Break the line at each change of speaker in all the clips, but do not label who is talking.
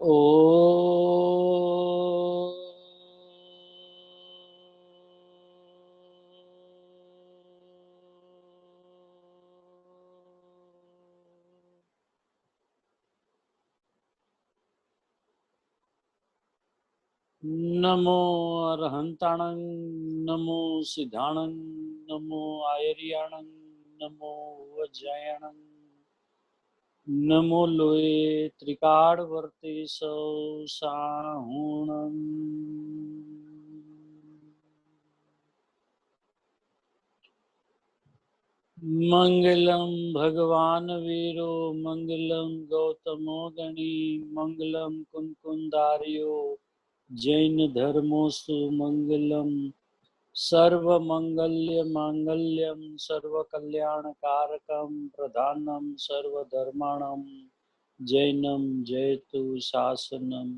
ઓ નમો અરહંતાણં નમો સિદ્ધાણં નમો આયર્યાણં નમો વજ્રાયણં નમો લોય ત્રિકાળવર્તી સૌ સાહુણં મંગલમ ભગવાન વીરો મંગલમ ગૌતમો ગણી મંગલમ કુંકુંધાર્યો જૈન ધર્મોસ્તુ મંગલમ સર્વ મંગલ્ય માંગલ્યમ સર્વ કલ્યાણકારકમ પ્રધાનમ સર્વ ધર્માણમ જૈનમ જયતુ શાસનમ.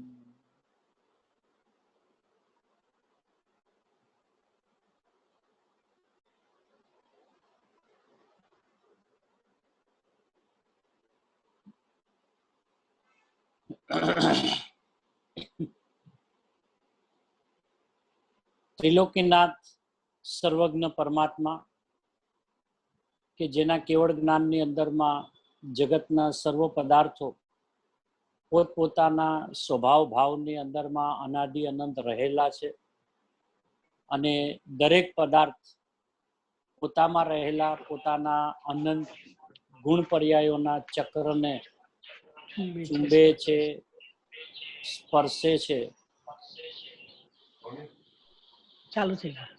ત્રિલોકીનાથ સર્વજ્ઞ પરમાત્મા કે જેના કેવળ જ્ઞાનની અંદરમાં જગતના સર્વ પદાર્થો પોતપોતાના સ્વભાવ ભાવની અંદરમાં અનાદિ અનંત રહેલા છે અને દરેક પદાર્થ પોતામાં રહેલા પોતાના અનંત ગુણ પર્યાયોના ચક્રને ચુંબે છે, સ્પર્શે છે.
ચાલુ થઈ ગયું.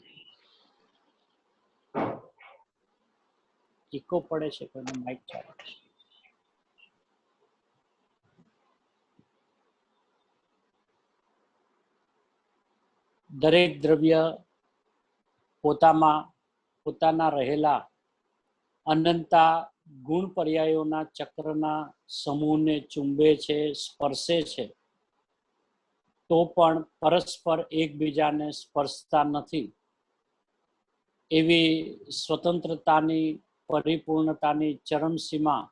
ઇકો પડે છે, કોઈનો માઇક ચાલુ છે. દરેક દ્રવ્ય પોતાના રહેલા અનંતા ગુણ પર્યાયોના ચક્રના સમૂહને ચુંબે છે, સ્પર્શે છે, તો પણ પરસ્પર એકબીજાને સ્પર્શતા નથી. એવી સ્વતંત્રતાની પરિપૂર્ણતાની ચરમસીમા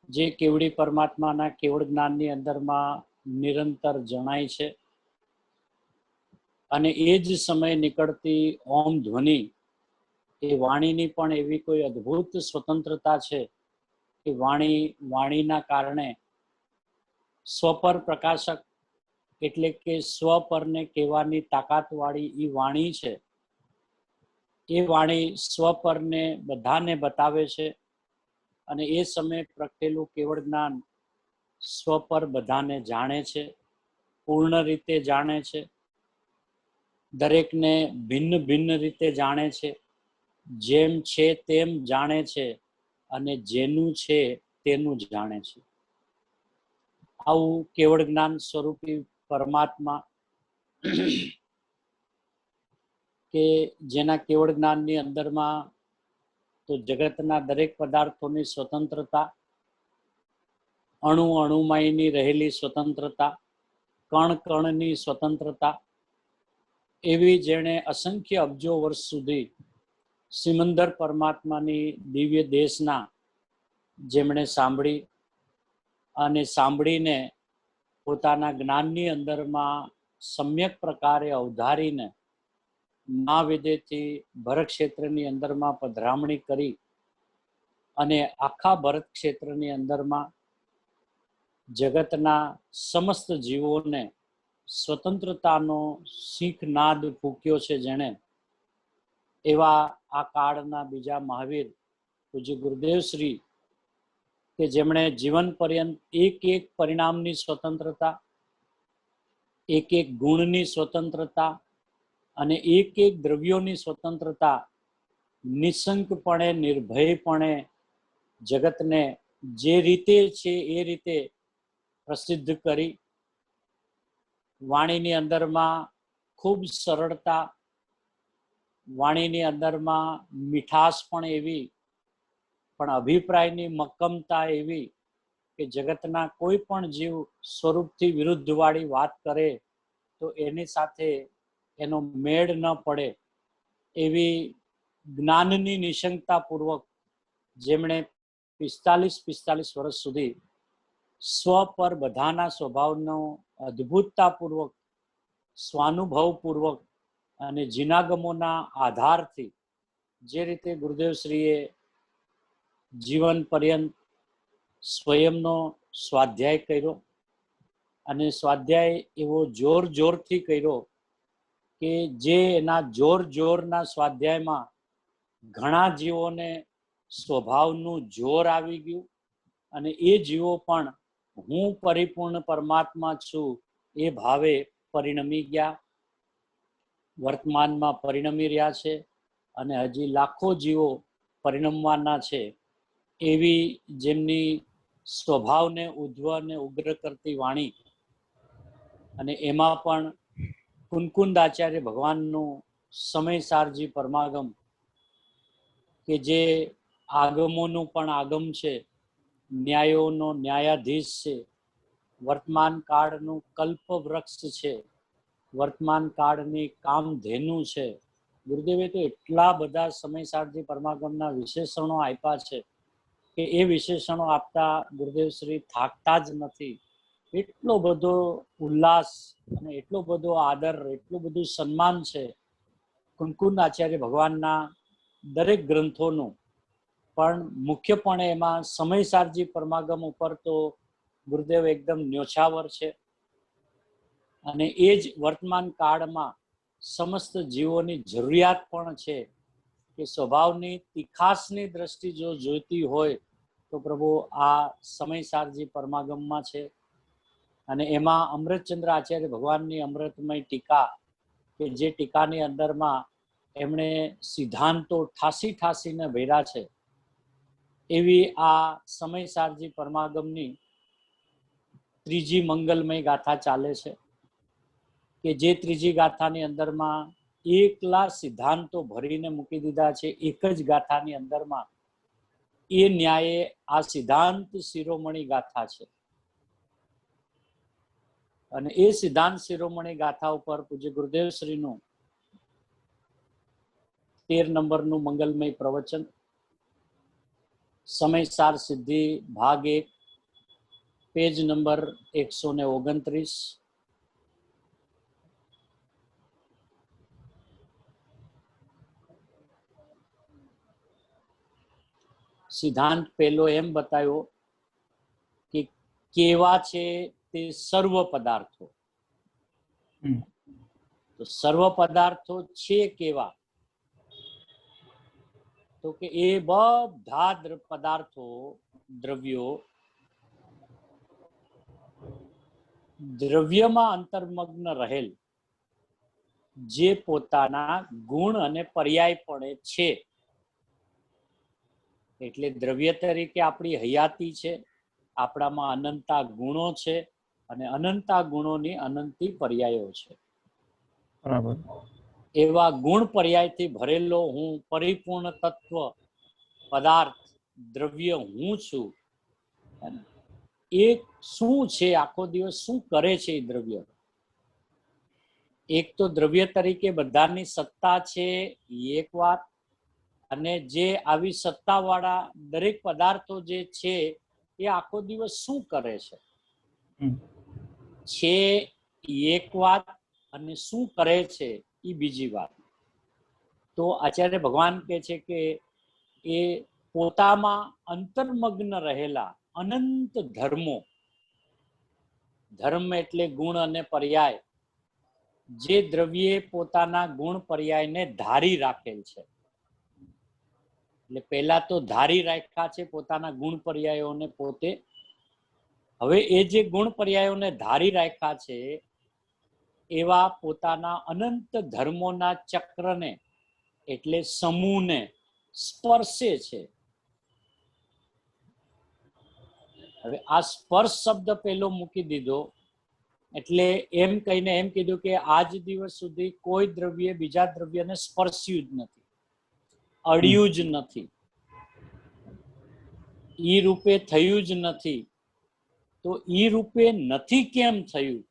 જે કેવડી પરમાત્માના કેવળ જ્ઞાનની અંદરમાં નિરંતર જણાય છે. અને એ જ સમયે નીકળતી ઓમ ધ્વનિ એ વાણીની પણ એવી કોઈ અદ્ભુત સ્વતંત્રતા છે કે વાણીના કારણે સ્વપર પ્રકાશક એટલે કે સ્વપરને કહેવાની તાકાતવાળી એ વાણી છે. એ વાણી સ્વપરને બધાને બતાવે છે અને એ સમયે પ્રગટેલું કેવળ જ્ઞાન સ્વપર બધાને જાણે છે, પૂર્ણ રીતે જાણે છે, દરેકને ભિન્ન ભિન્ન રીતે જાણે છે, જેમ છે તેમ જાણે છે અને જેનું છે તેનું જ જાણે છે. આવું કેવળ જ્ઞાન સ્વરૂપી પરમાત્મા કે જેના કેવળ જ્ઞાનની અંદરમાં તો જગતના દરેક પદાર્થોની સ્વતંત્રતા, અણુ અણુમયની રહેલી સ્વતંત્રતા, કણ કણની સ્વતંત્રતા, એવી જેણે અસંખ્ય અબજો વર્ષ સુધી સિમંદર પરમાત્માની દિવ્ય દેશના જેમણે સાંભળી અને સાંભળીને પોતાના જ્ઞાનની અંદરમાં સમ્યક પ્રકારે અવધારીને મહાવિદેથી ભરત ક્ષેત્રની અંદરમાં પધરામણી કરી અને આખા ભરત ક્ષેત્રની અંદરમાં જગતના સમસ્ત જીવોને સ્વતંત્રતાનો શીખનાદ ફૂંક્યો છે જેણે, એવા આ કાળના બીજા મહાવીર પૂજ્ય ગુરુદેવ શ્રી કે જેમણે જીવન પર્યંત એક એક પરિણામની સ્વતંત્રતા, એક એક ગુણની સ્વતંત્રતા અને એક એક દ્રવ્યોની સ્વતંત્રતા નિશંકપણે નિર્ભયપણે જગતને જે રીતે છે એ રીતે પ્રસિદ્ધ કરી. વાણીની અંદરમાં ખૂબ સરળતા, વાણીની અંદરમાં મીઠાશ પણ એવી, પણ અભિપ્રાયની મક્કમતા એવી કે જગતના કોઈ પણ જીવ સ્વરૂપથી વિરુદ્ધવાળી વાત કરે તો એની સાથે એનો મેળ ન પડે એવી જ્ઞાનની નિશંકતાપૂર્વક જેમણે 45 વર્ષ સુધી સ્વ પર બધાના સ્વભાવનો અદ્ભુતતાપૂર્વક, સ્વાનુભવપૂર્વક અને જીનાગમોના આધારથી જે રીતે ગુરુદેવશ્રીએ જીવન પર્યંત સ્વયંનો સ્વાધ્યાય કર્યો, અને સ્વાધ્યાય એવો જોરથી કર્યો કે જે એના જોરના સ્વાધ્યાયમાં ઘણા જીવોને સ્વભાવનું જોર આવી ગયું, અને એ જીવો પણ હું પરિપૂર્ણ પરમાત્મા છું એ ભાવે પરિણમી ગયા, વર્તમાનમાં પરિણમી રહ્યા છે, અને હજી લાખો જીવો પરિણમવાના છે. એવી જેમની સ્વભાવને ઉદ્ધવ અને ઉગ્ર કરતી વાણી, અને એમાં પણ કુનકુંદ આચાર્ય ભગવાનનું સમયસારજી પરમાગમ કે જે આગમોનું પણ આગમ છે, ન્યાયોનો ન્યાયાધીશ છે, વર્તમાન કાળનું કલ્પવૃક્ષ છે, વર્તમાન કાળની કામધેનુ છે. ગુરુદેવે તો એટલા બધા સમયસારજી પરમાગમના વિશેષણો આપ્યા છે કે એ વિશેષણો આપતા ગુરુદેવ શ્રી થાકતા જ નથી. એટલો બધો ઉલ્લાસ અને એટલો બધો આદર, એટલું બધું સન્માન છે કુનકુંદ આચાર્ય ભગવાનના દરેક ગ્રંથોનું, પણ મુખ્યપણે એમાં સમયસારજી પરમાગમ ઉપર તો ગુરુદેવ એકદમ ન્યોછાવર છે. અને એ જ વર્તમાન કાળમાં સમસ્ત જીવોની જરૂરિયાત પણ છે કે સ્વભાવની તીખાસની દ્રષ્ટિ જો જોઈતી હોય તો પ્રભુ આ સમયસારજી પરમાગમમાં છે. અને એમાં અમૃતચંદ્ર આચાર્ય ભગવાનની અમૃતમય ટીકા, કે જે ટીકાની અંદરમાં એમણે સિદ્ધાંતો ઠાસીને ભર્યા છે, એવી આ સમયસારજી પરમાગમની ત્રીજી મંગલમય ગાથા ચાલે છે, કે જે ત્રીજી ગાથાની અંદરમાં એકલા સિદ્ધાંતો ભરીને મૂકી દીધા છે એક જ ગાથાની અંદરમાં. એ ન્યાયે આ સિદ્ધાંત શિરોમણી ગાથા છે, અને એ સિદ્ધાંત શિરોમણી ગાથા ઉપર પૂજ્ય ગુરુદેવ શ્રીનું 13 નંબરનું મંગલમય પ્રવચન, સમયસાર સિદ્ધિ ભાગ 1, પેજ નંબર 129. સિદ્ધાંત પહેલો એમ બતાવ્યો કે કેવા છે તે સર્વ પદાર્થો. તો સર્વ પદાર્થો છે કેવા? તો કે એ બધા પદાર્થો, દ્રવ્યો, દ્રવ્યમાં અંતર્મગ્ન રહેલ જે પોતાના ગુણ અને પર્યાયપણે છે. એટલે દ્રવ્ય તરીકે આપણી હયાતી છે, આપણામાં અનંતા ગુણો છે, અને અનંતા ગુણોની અનંતી પર્યાયો છે.
બરાબર.
એવા ગુણ પર્યાયથી ભરેલો હું પરિપૂર્ણ તત્વ પદાર્થ દ્રવ્ય હું છું. એ શું છે? આખો દિવસ શું કરે છે એ દ્રવ્ય? એક તો દ્રવ્ય તરીકે બધાની સત્તા છે એક વાત, અને જે આવી સત્તાવાળા દરેક પદાર્થો જે છે એ આખો દિવસ શું કરે છે એક વાત, અને શું કરે છે એ બીજી વાત. તો આચાર્ય ભગવાન કહે છે કે એ પોતામાં અંતર્મગ્ન રહેલા અનંત ધર્મો, ધર્મ એટલે ગુણ અને પર્યાય, જે દ્રવ્યે પોતાના ગુણ પર્યાયને ધારી રાખેલ છે. એટલે પહેલા તો ધારી રાખ્યા છે પોતાના ગુણ પર્યાયોને પોતે. હવે એ જે ગુણ પર્યાયોને ધારી રાખ્યા છે એવા પોતાના અનંત ધર્મોના ચક્રને એટલે સમૂહને સ્પર્શે છે. હવે આ સ્પર્શ શબ્દ પહેલો મૂકી દીધો, એટલે એમ કહીને એમ કીધું કે આજ દિવસ સુધી કોઈ દ્રવ્ય બીજા દ્રવ્યને સ્પર્શ્યું જ નથી, અડ્યું જ નથી, ઈ રૂપે થયું જ નથી. તો ઈ રૂપે નથી કેમ થયું?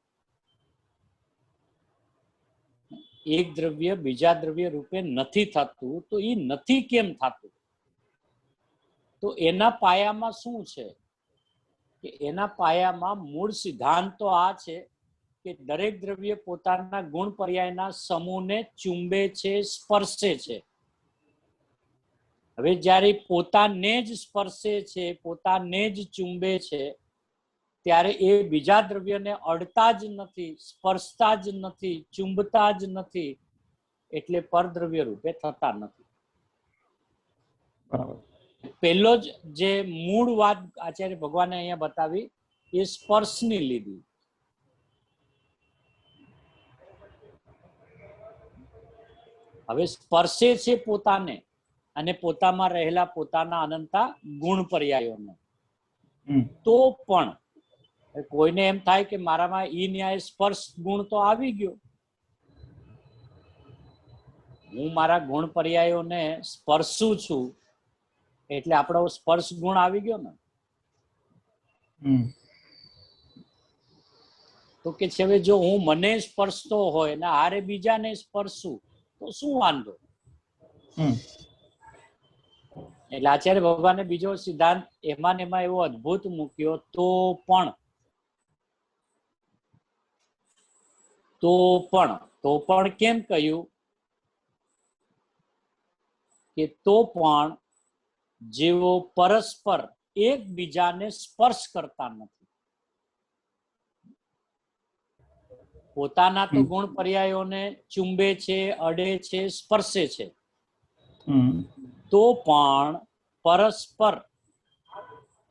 એક દ્રવ્ય બીજા દ્રવ્ય રૂપે નથી થતું, તો ઈ નથી કેમ થતું? તો એના પાયામાં શું છે? કે એના પાયામાં મૂળ સિદ્ધાંત તો આ છે કે દરેક દ્રવ્ય પોતાના ગુણ પર્યાયના સમૂહને ચુંબે છે, સ્પર્શે છે. હવે જ્યારે પોતાને જ સ્પર્શે છે, પોતાને જ ચુંબે છે, ત્યારે એ બીજા દ્રવ્યને અડતા જ નથી, સ્પર્શતા જ નથી, ચુંબતા જ નથી, એટલે પરદ્રવ્ય રૂપે થતા નથી.
બરાબર.
પહેલો જ જે મૂળ વાત આચાર્ય ભગવાને અહીંયા બતાવી એ સ્પર્શની લીધી. હવે સ્પર્શે છે પોતાને અને પોતામાં રહેલા પોતાના અનંતા ગુણ પર્યાયોને. તો પણ કોઈને એમ થાય કે મારામાં ઈ ન્યાય સ્પર્શ ગુણ તો આવી ગયો, હું મારા ગુણ પર્યાયોને સ્પર્શું છું એટલે આપણો સ્પર્શ ગુણ આવી ગયો ને. તો કે છે હવે જો હું મને સ્પર્શતો હોય ને હારે બીજાને સ્પર્શું તો શું વાંધો. એટલે આચાર્ય ભગવાને બીજો સિદ્ધાંત એમાં ને એમાં એવો અદ્ભુત મૂક્યો, તો પણ કેમ કહ્યું કે તો પણ જેવો પરસ્પર એકબીજાને સ્પર્શ કરતા નથી. પોતાના તો ગુણ પર્યાયોને ચુંબે છે, અડે છે, સ્પર્શે છે, તો પણ પરસ્પર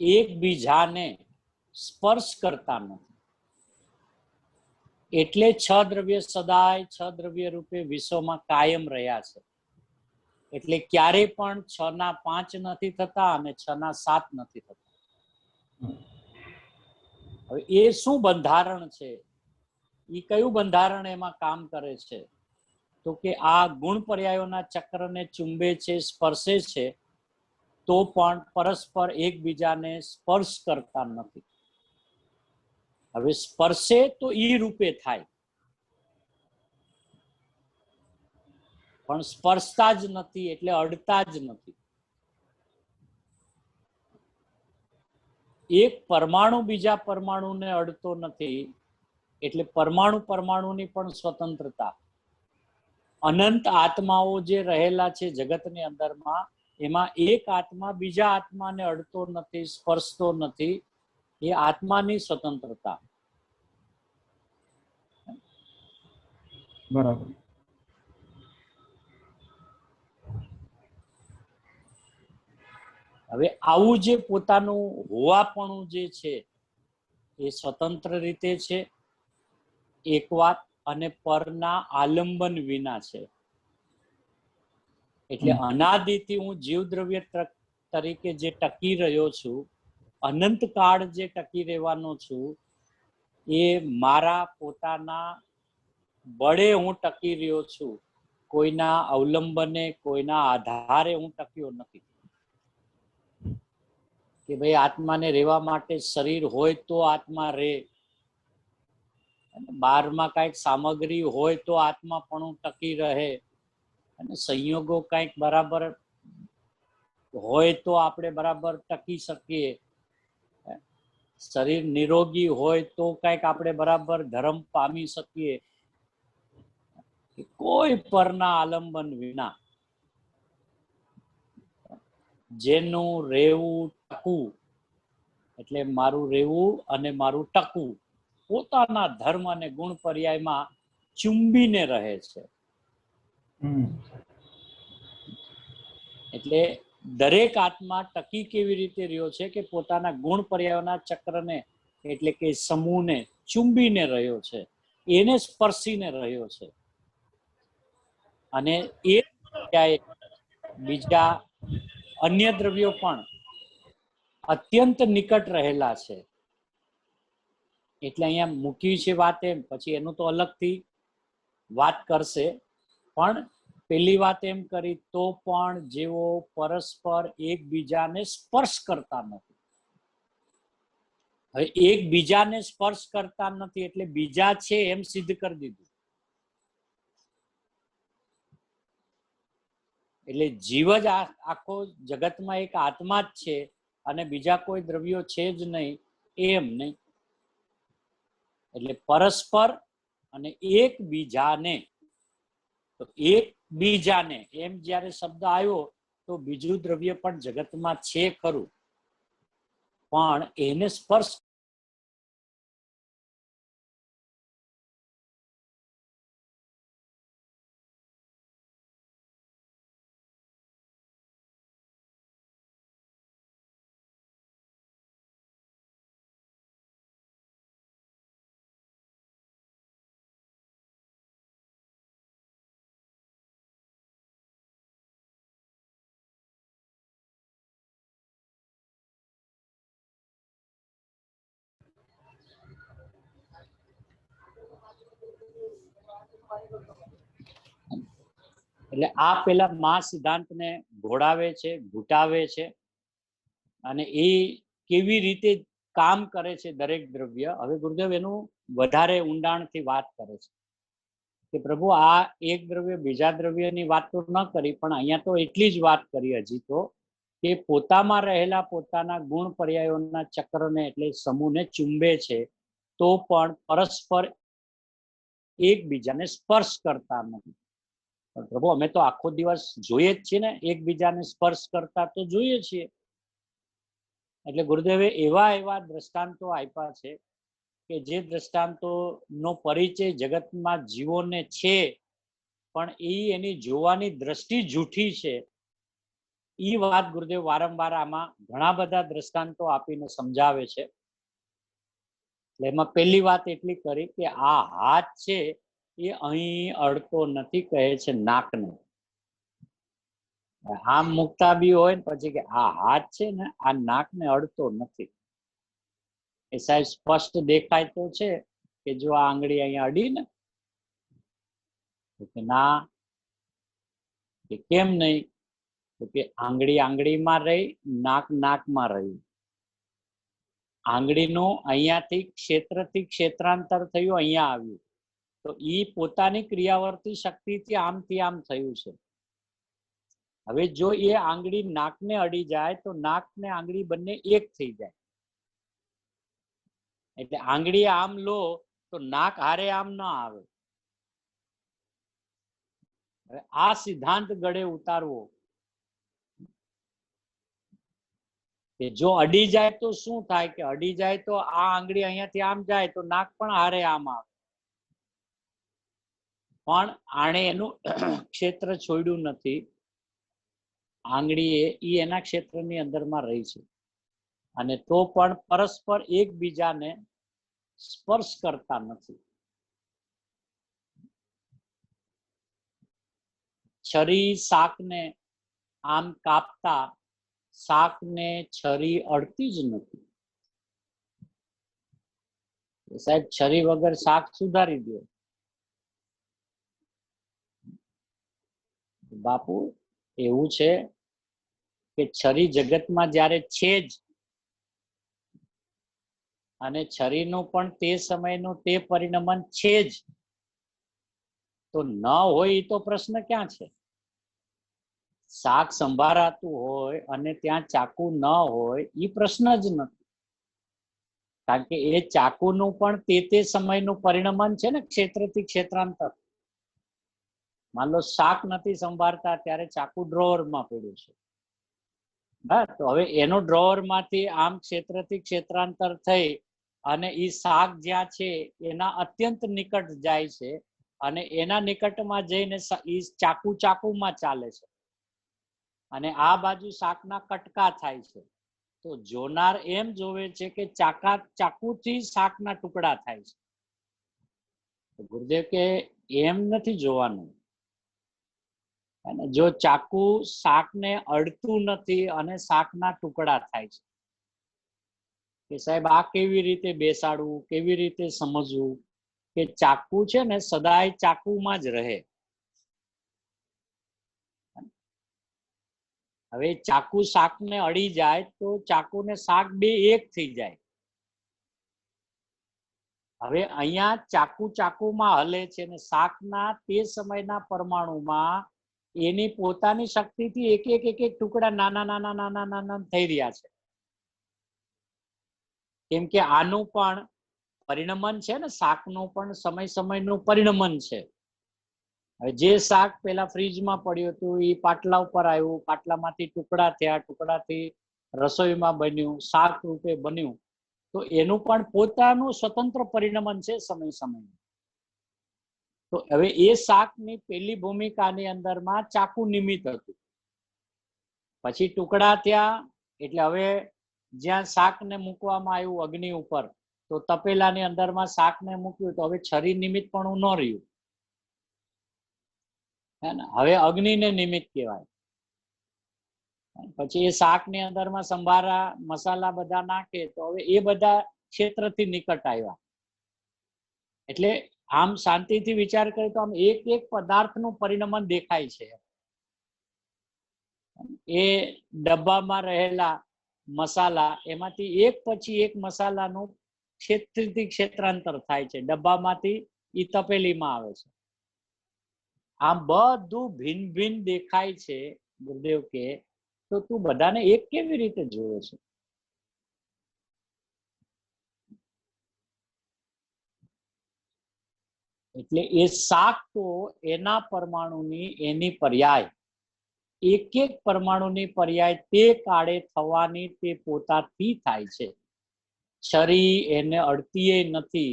એકબીજાને સ્પર્શ કરતા નથી. એટલે છ દ્રવ્ય સદાય છ દ્રવ્ય રૂપે વિશ્વમાં કાયમ રહ્યા છે. એટલે ક્યારે પણ 6 ના 5 નથી થતા અને 6 ના 7 નથી થતા. હવે એ શું બંધારણ છે, એ કયું બંધારણ એમાં કામ કરે છે, તો કે આ ગુણ પર્યાયોના ચક્રને ચુંબે છે, સ્પર્શે છે, તો પણ પરસ્પર એકબીજાને સ્પર્શ કરતા નથી. હવે સ્પર્શે તો ઈ રૂપે થાય, પણ સ્પર્શતા જ નથી એટલે અડતા જ નથી. એક પરમાણુ બીજા પરમાણુને અડતો નથી એટલે પરમાણુની પણ સ્વતંત્રતા. અનંત આત્માઓ જે રહેલા છે જગતની અંદરમાં, એમાં એક આત્મા બીજા આત્માને અડતો નથી, સ્પર્શતો નથી, એ આત્માની સ્વતંત્રતા.
બરાબર.
હવે આવું જે પોતાનું હોવાપણું જે છે એ સ્વતંત્ર રીતે છે એક વાત, અને પરના આલંબન વિના છે. એટલે અનાદિથી હું જીવ દ્રવ્ય તરીકે જે ટકી રહ્યો છું, અનંત કાળ જે ટકી રહેવાનો છું, એ મારા પોતાના બળે હું ટકી રહ્યો છું, કોઈના અવલંબને કોઈના આધારે હું ટક્યો નથી. કે ભાઈ આત્માને રહેવા માટે શરીર હોય તો આત્મા રહે, બહારમાં કઈક સામગ્રી હોય તો આત્મા પણ ટકી રહે, અને સંયોગો કઈક બરાબર હોય તો આપણે બરાબર ટકી શકીએ. શરીર નિરોગી હોય તો કઈક આપણે બરાબર ધર્મ પામી શકીએ. કોઈ પરના આલંબન વિના જેનું રહેવું ટકવું, એટલે મારું રહેવું અને મારું ટકવું પોતાના ધર્મ અને ગુણ પર્યાયમાં ચુંબીને રહે છે. એટલે દરેક આત્મા ટકી કેવી રીતે રહ્યો છે કે પોતાના ગુણ પર્યાયોના ચક્રને એટલે કે સમૂહને ચુંબીને રહ્યો છે, એને સ્પર્શીને રહ્યો છે. અને એ બીજા અન્ય દ્રવ્યો પણ અત્યંત નિકટ રહેલા છે. એટલે અહીંયા મૂકી છે વાત એમ, પછી એનું તો અલગથી વાત કરશે, પણ પેલી વાત એમ કરી તો પણ જેવો પરસ્પર એકબીજાને સ્પર્શ કરતા નથી. હવે એકબીજાને સ્પર્શ કરતા નથી એટલે બીજા છે એમ સિદ્ધ કરી દીધું. એટલે જીવ જ આખો જગતમાં એક આત્મા જ છે અને બીજા કોઈ દ્રવ્યો છે જ નહીં, એમ નહીં. એટલે પરસ્પર અને એકબીજાને, તો એકબીજાને એમ જ્યારે શબ્દ આવ્યો તો બીજું દ્રવ્ય પણ જગતમાં છે ખરું, પણ એને સ્પર્શ એટલે આ પેલા મા સિદ્ધાંતને ઘોડાવે છે, ઘૂંટાવે છે, અને એ કેવી રીતે કામ કરે છે દરેક દ્રવ્ય. હવે ગુરુદેવ એનું વધારે ઊંડાણથી વાત કરે છે કે પ્રભુ આ એક દ્રવ્ય બીજા દ્રવ્યની વાત તો ન કરી, પણ અહીંયા તો એટલી જ વાત કરી હજી તો કે પોતામાં રહેલા પોતાના ગુણ પર્યાયોના ચક્રને એટલે સમૂહને ચુંબે છે, તો પણ પરસ્પર એકબીજાને સ્પર્શ કરતા નથી. પણ પ્રભુ અમે તો આખો દિવસ જોઈએ જ છીએ ને, એકબીજાને સ્પર્શ કરતા તો જોઈએ છીએ. એટલે ગુરુદેવે એવા એવા દ્રષ્ટાંતો આપ્યા છે કે જે દ્રષ્ટાંતો નો પરિચય જગતમાં જીવોને છે, પણ એની જોવાની દ્રષ્ટિ જૂઠી છે. એ વાત ગુરુદેવ વારંવાર આમાં ઘણા બધા દ્રષ્ટાંતો આપીને સમજાવે છે. એટલે એમાં પહેલી વાત એટલી કરી કે આ હાથ છે એ અહીં અડતો નથી, કહે છે નાકને. આમ મુકતા બી હોય ને પછી કે આ હાથ છે ને આ નાકને અડતો નથી. એ સાહેબ સ્પષ્ટ દેખાય તો છે કે જો આ આંગળી અહીંયા અડી ને, કે ના, કે કેમ નહીં, તો કે આંગળી આંગળીમાં રહી, નાક નાકમાં રહી. આંગળીનું અહીંયાથી ક્ષેત્રથી ક્ષેત્રાંતર થયું, અહીંયા આવ્યું, તો એ પોતાની ક્રિયાવર્તી શક્તિથી આમથી આમ થયું છે. હવે જો એ આંગળી નાકને અડી જાય તો નાક ને આંગળી બંને એક થઈ જાય. એટલે આંગળી આમ લો તો નાક હારે આમ ના આવે. આ સિદ્ધાંત ગળે ઉતારવો કે જો અડી જાય તો શું થાય, કે અડી જાય તો આ આંગળી અહીંયાથી આમ જાય તો નાક પણ હારે આમ આવે, પણ આણે એનું ક્ષેત્ર છોડ્યું નથી. આંગળી એ એના ક્ષેત્રની અંદરમાં રહી છે, અને તો પણ પરસ્પર એકબીજાને સ્પર્શ કરતા નથી. છરી શાકને આમ કાપતા શાકને છરી અડતી જ નથી. સાહેબ છરી વગર શાક સુધારી દો. બાપુ એવું છે કે છરી જગતમાં જ્યારે છે જ, અને છરીનું પણ તે સમયનું તે પરિણમન છે જ, તો ન હોય એ તો પ્રશ્ન ક્યાં છે? શાક સંભારાતું હોય અને ત્યાં ચાકુ ન હોય એ પ્રશ્ન જ નથી, કારણ કે એ ચાકુનું પણ તે સમયનું પરિણમન છે ને, ક્ષેત્રથી ક્ષેત્રાંતર. માન લો શાક નથી સંભાળતા ત્યારે ચાકુ ડ્રોવરમાં પડ્યું છે, હા, તો હવે એનો ડ્રોવરમાંથી આમ ક્ષેત્રથી ક્ષેત્રાંતર થઈ અને એ શાક જ્યાં છે એના અત્યંત નિકટ જાય છે, અને એના નિકટમાં જઈને એ ચાકુ ચાકુમાં ચાલે છે, અને આ બાજુ શાકના કટકા થાય છે. તો જોનાર એમ જોવે છે કે ચાકુથી શાકના ટુકડા થાય છે. ગુરુદેવ કે એમ નથી જોવાનું. જો ચાકુ શાકને અડતું નથી અને શાકના ટુકડા થાય છે, કે સાહેબ આ કેવી રીતે બેસાડવું, કેવી રીતે સમજવું કે ચાકુ છે ને સદાય ચાકુમાં જ રહે. હવે ચાકુ શાકને અડી જાય તો ચાકુ ને શાક બે એક થઈ જાય. હવે અહીંયા ચાકુ ચાકુમાં હલે છે ને શાકના તે સમયના પરમાણુમાં એની પોતાની શક્તિથી એક એક ટુકડા નાના નાના નાના નાના થઈ રહ્યા છે. કેમ કે આનું પણ પરિણમન છે ને, શાકનું પણ સમય સમયનું પરિણમન છે. હવે જે શાક પેલા ફ્રીજમાં પડ્યું હતું એ પાટલા ઉપર આવ્યું, પાટલામાંથી ટુકડા થયા, ટુકડાથી રસોઈમાં બન્યું, શાક રૂપે બન્યું. તો એનું પણ પોતાનું સ્વતંત્ર પરિણમન છે સમય સમયનું. તો હવે એ શાકની પેલી ભૂમિકાની અંદરમાં ચાકુ નિમિત્ત હતું. પછી ટુકડા થયા એટલે હવે જ્યાં શાકને મૂકવામાં આવ્યું અગ્નિ ઉપર, તો તપેલાની અંદરમાં શાકને મૂક્યું તો હવે છરી નિમિત્ત પણ ન રહ્યું. હે ને, હવે અગ્નિને નિમિત્ત કહેવાય. પછી એ શાકની અંદરમાં સંભારા મસાલા બધા નાખે તો હવે એ બધા ક્ષેત્રથી નિકટ આવ્યા. એટલે આમ શાંતિથી વિચાર કરીએ તો આમ એક એક પદાર્થનું પરિણમન દેખાય છે. એ ડબ્બામાં રહેલા મસાલા, એમાંથી એક પછી એક મસાલાનું ક્ષેત્રથી ક્ષેત્રાંતર થાય છે, ડબ્બામાંથી ઈ તપેલીમાં આવે છે. આમ બધું ભિન્ન ભિન્ન દેખાય છે. ગુરુદેવ કે તો તું બધાને એક કેવી રીતે જોવે છે? એટલે એ શાક તો એના પરમાણુની એની પર્યાય, એક એક પરમાણુની પર્યાય તે કાળે થવાની તે પોતાથી થાય છે. છરી એને અડતીય નથી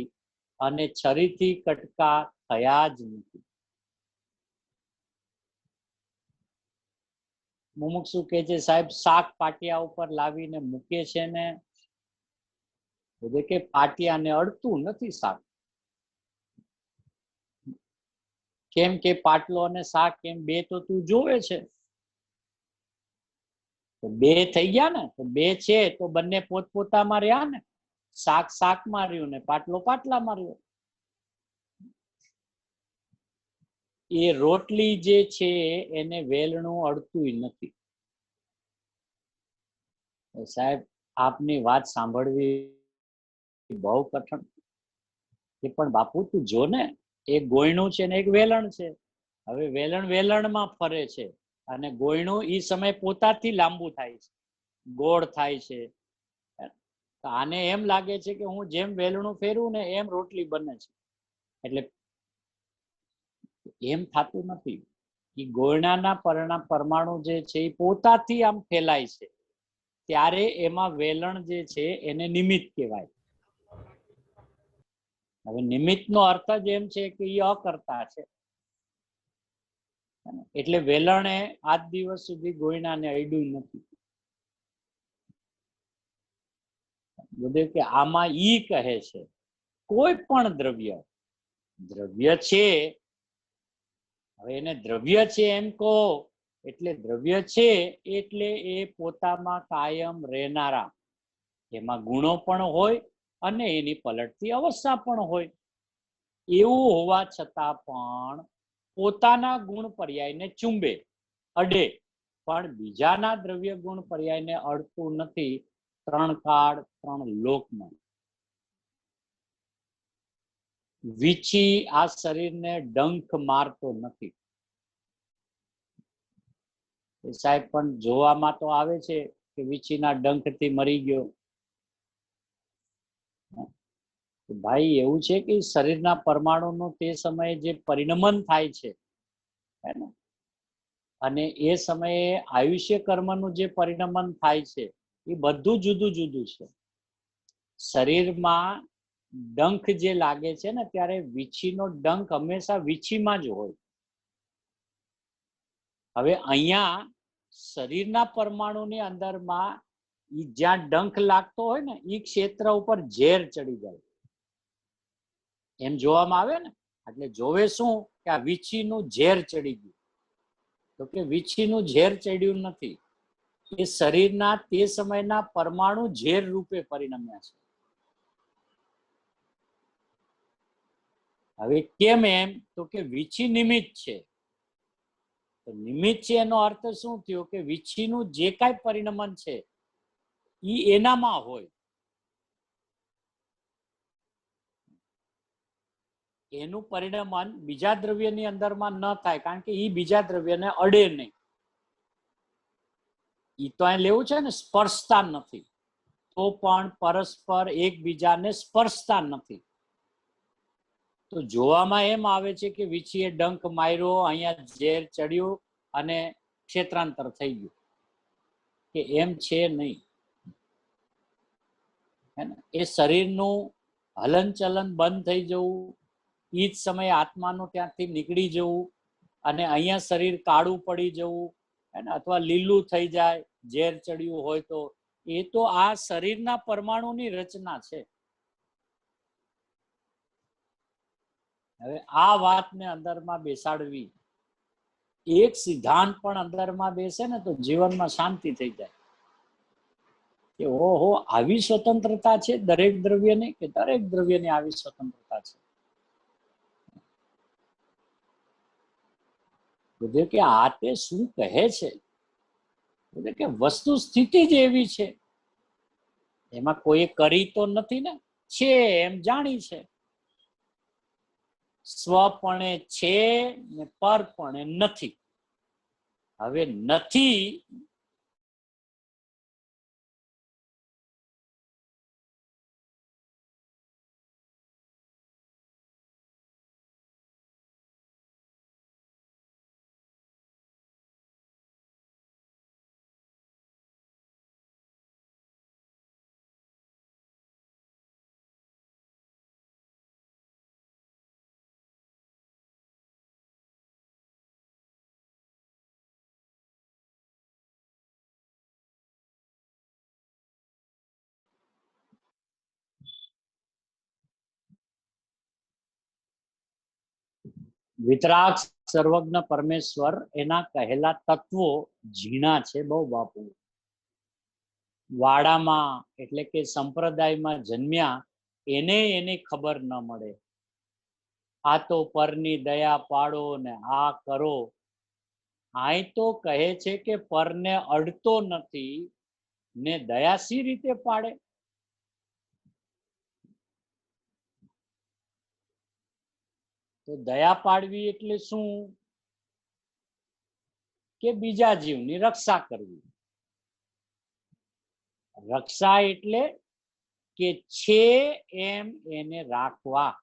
અને છરીથી કટકા થયા જ નથી. મુમુક્ષુ કે છે સાહેબ શાક પાટિયા ઉપર લાવીને મૂકે છે ને, કે પાટિયાને અડતું નથી શાક. કેમ કે પાટલો અને શાક કેમ બે તો તું જોવે છે. તો બે થઈ ગયા ને, તો બે છે તો બંને પોતપોતામાં રહ્યા ને. શાક શાકમાં રહ્યું ને પાટલો પાટલામાં રહ્યો. એ રોટલી જે છે એને વેલણું અડતું નથી. સાહેબ આપની વાત સાંભળવી બહુ કઠણ. એ પણ બાપુ તું જો ને, એક ગોયણું છે ને એક વેલણ છે. હવે વેલણ વેલણમાં ફરે છે અને ગોયણું ઈ સમય પોતાથી લાંબુ થાય છે, ગોળ થાય છે. આને એમ લાગે છે કે હું જેમ વેલણું ફેરવું ને એમ રોટલી બને છે. એટલે એમ થતું નથી. એ ગોયણાના પરમાણુ જે છે એ પોતાથી આમ ફેલાય છે, ત્યારે એમાં વેલણ જે છે એને નિમિત્ત કહેવાય. હવે નિમિત્તનો અર્થ જ એમ છે કે એ અકર્તા છે. એટલે વેલણે આજ દિવસ સુધી ગોયણાને અડ્યું નથી. ગુરુદેવ કે આમાં ઈ કહે છે કોઈ પણ દ્રવ્ય છે, હવે એને દ્રવ્ય છે એમ કહો એટલે દ્રવ્ય છે એટલે એ પોતામાં કાયમ રહેનારા, એમાં ગુણો પણ હોય અને એની પલટતી અવસ્થા પણ હોય. એવું હોવા છતાં પણ પોતાના ગુણ પર્યાયને ચુંબે, અડે, પણ બીજાના દ્રવ્ય ગુણ પર્યાયને અડતું નથી. ત્રણ કાળ ત્રણ લોકમાં વીછી આ શરીરને ડંખ મારતો નથી. સાહેબ પણ જોવામાં તો આવે છે કે વીછીના ડંખથી મરી ગયો. ભાઈ એવું છે કે શરીરના પરમાણુનું તે સમયે જે પરિણમન થાય છે અને એ સમયે આયુષ્ય કર્મનું જે પરિણમન થાય છે એ બધું જુદું જુદું છે. શરીરમાં ડંખ જે લાગે છે ને ત્યારે વીછીનો ડંખ હંમેશા વીછીમાં જ હોય. હવે અહીંયા શરીરના પરમાણુની અંદરમાં જ્યાં ડંખ લાગતો હોય ને એ ક્ષેત્ર ઉપર ઝેર ચડી જાય એમ જોવામાં આવે ને. એટલે જોવે શું કે આ વીછીનું ઝેર ચડી ગયું. તો કે વીછીનું ઝેર ચડ્યું નથી, એ શરીરના તે સમયના પરમાણુ ઝેર રૂપે પરિણમ્યા છે. હવે કેમ એમ? તો કે વીછી નિમિત્ત છે. નિમિત્ત છે એનો અર્થ શું થયો કે વીછીનું જે કાંઈ પરિણમન છે એ એનામાં હોય. એનું પરિણમન બીજા દ્રવ્યની અંદરમાં ન થાય, કારણ કે એ બીજા દ્રવ્યને અડે નહીં. એ તો અહીં લેવું છે ને, સ્પર્શતા નથી. પણ પરસ્પર એકબીજાને સ્પર્શતા નથી. તો જોવામાં એમ આવે છે કે વીછીએ ડંખ માર્યો, અહીંયા ઝેર ચડ્યું અને ક્ષેત્રાંતર થઈ ગયું, કે એમ છે નહીં. એ શરીરનું હલનચલન બંધ થઈ જવું, એ જ સમયે આત્માનું ત્યાંથી નીકળી જવું અને અહીંયા શરીર કાળું પડી જવું અથવા લીલું થઈ જાય, ઝેર ચડ્યું હોય તો, એ તો આ શરીરના પરમાણુની રચના છે. હવે આ વાતને અંદરમાં બેસાડવી, એક સિદ્ધાંત પણ અંદરમાં બેસે ને તો જીવનમાં શાંતિ થઈ જાય કે ઓહો, આવી સ્વતંત્રતા છે દરેક દ્રવ્યની, કે દરેક દ્રવ્યની આવી સ્વતંત્રતા છે. બધે કે આ તે શું કહે છે, બધે કે વસ્તુ સ્થિતિ જ એવી છે, એમાં કોઈ કરી તો નથી ને, છે એમ જાણી છે. સ્વપણે છે ને પરપણે નથી. હવે નથી વિતરાગ સર્વજ્ઞ પરમેશ્વર, એના કહેલા તત્વો ઝીણા છે બહુ બાપુ. વાડામાં એટલે કે સંપ્રદાયમાં જન્મ્યા એને એની ખબર ન મળે. આ તો પરની દયા પાડો ને આ કરો. આ તો કહે છે કે પરને અડતો નથી ને દયા સી રીતે પાડે. તો દયા પાડવી એટલે શું? કે બીજા જીવની રક્ષા કરવી. રક્ષા એટલે કે છે એમ એને રાખવા.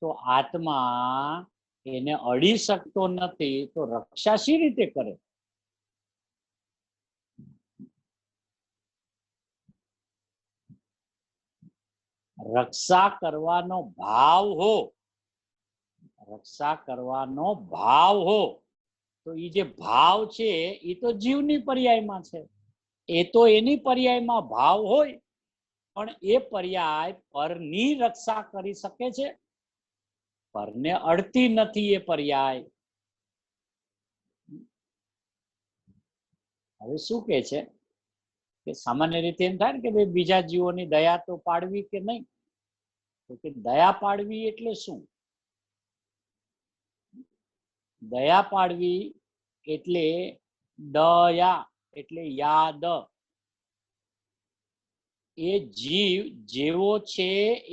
તો આત્મા એને અડી શકતો નથી તો રક્ષા શી રીતે કરે? રક્ષા કરવાનો ભાવ હો, રક્ષા કરવાનો ભાવ હો, તો એ જે ભાવ છે એ તો જીવની પર્યાયમાં છે. એ તો એની પર્યાયમાં ભાવ હોય, પણ એ પર્યાય પરની રક્ષા કરી શકે છે, પરને અડતી નથી એ પર્યાય. હવે શું કે છે કે સામાન્ય રીતે એમ થાય ને કે ભાઈ બીજા જીવોની દયા તો પાડવી કે નહીં, તો કે દયા પાડવી એટલે શું? દયા પાડવી એટલે દયા એટલે યાદ. એ જીવ જેવો છે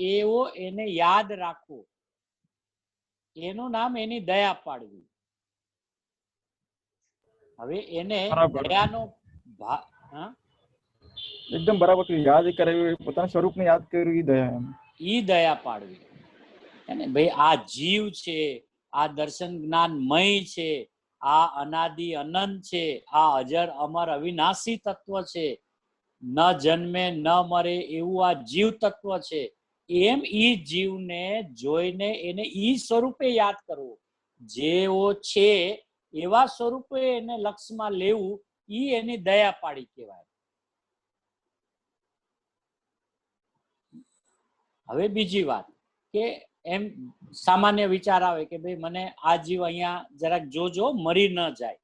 એવો એને યાદ રાખવો, એનું નામ એની દયા પાડવી. હવે એને દયાનો
એકદમ બરાબર, યાદ કરવી, પોતાના સ્વરૂપને યાદ કરવી, દયા એમ
ઈ દયા પાડવી. અને ભાઈ આ જીવ છે, આ દર્શન જ્ઞાનમય છે, આ અનાદિ અનંત છે, આ અજર અમર અવિનાશી તત્વ છે, ન જન્મે ન મરે એવું આ જીવ તત્વ છે. એમ ઈ જીવને જોઈને એને ઈ સ્વરૂપે યાદ કરવું, જેવો છે એવા સ્વરૂપે એને લક્ષમાં લેવું, ઈ એની દયા પાડી કહેવાય. હવે બીજી વાત કે એમ સામાન્ય વિચાર આવે કે ભાઈ મને આ જીવ અહીંયા જરાક જોજો મરી ન જાય.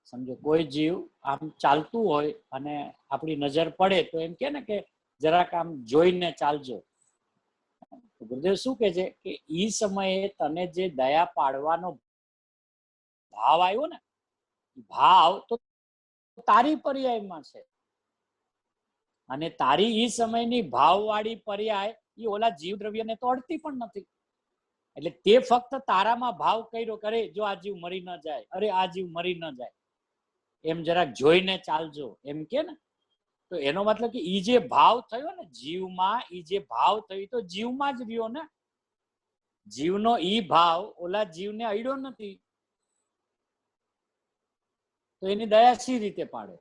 સમજો કોઈ જીવ આમ ચાલતું હોય અને આપણી નજર પડે તો એમ કે ને કે જરાક આમ જોઈને ચાલજો. ગુરુદેવ શું કે છે કે ઈ સમયે તને જે દયા પાડવાનો ભાવ આવ્યો ને, ભાવ તો તારી પર્યાયમાં છે, અને તારી ઈ સમયની ભાવવાળી પર્યાય એ ઓલા જીવ દ્રવ્યને તો અડતી પણ નથી. એટલે તે ફક્ત તારામાં ભાવ કર્યો કરે, જો આ જીવ મરી ન જાય, અરે આ જીવ મરી ન જાય, એમ જરાક જોઈને ચાલજો એમ કે ને. તો એનો મતલબ કે ઈ જે ભાવ થયો ને જીવમાં, ઈ જે ભાવ થયો તો જીવમાં જ રહ્યો ને. જીવનો ઈ ભાવ ઓલા જીવને અડ્યો નથી, તો એની દયા સી રીતે પાડે?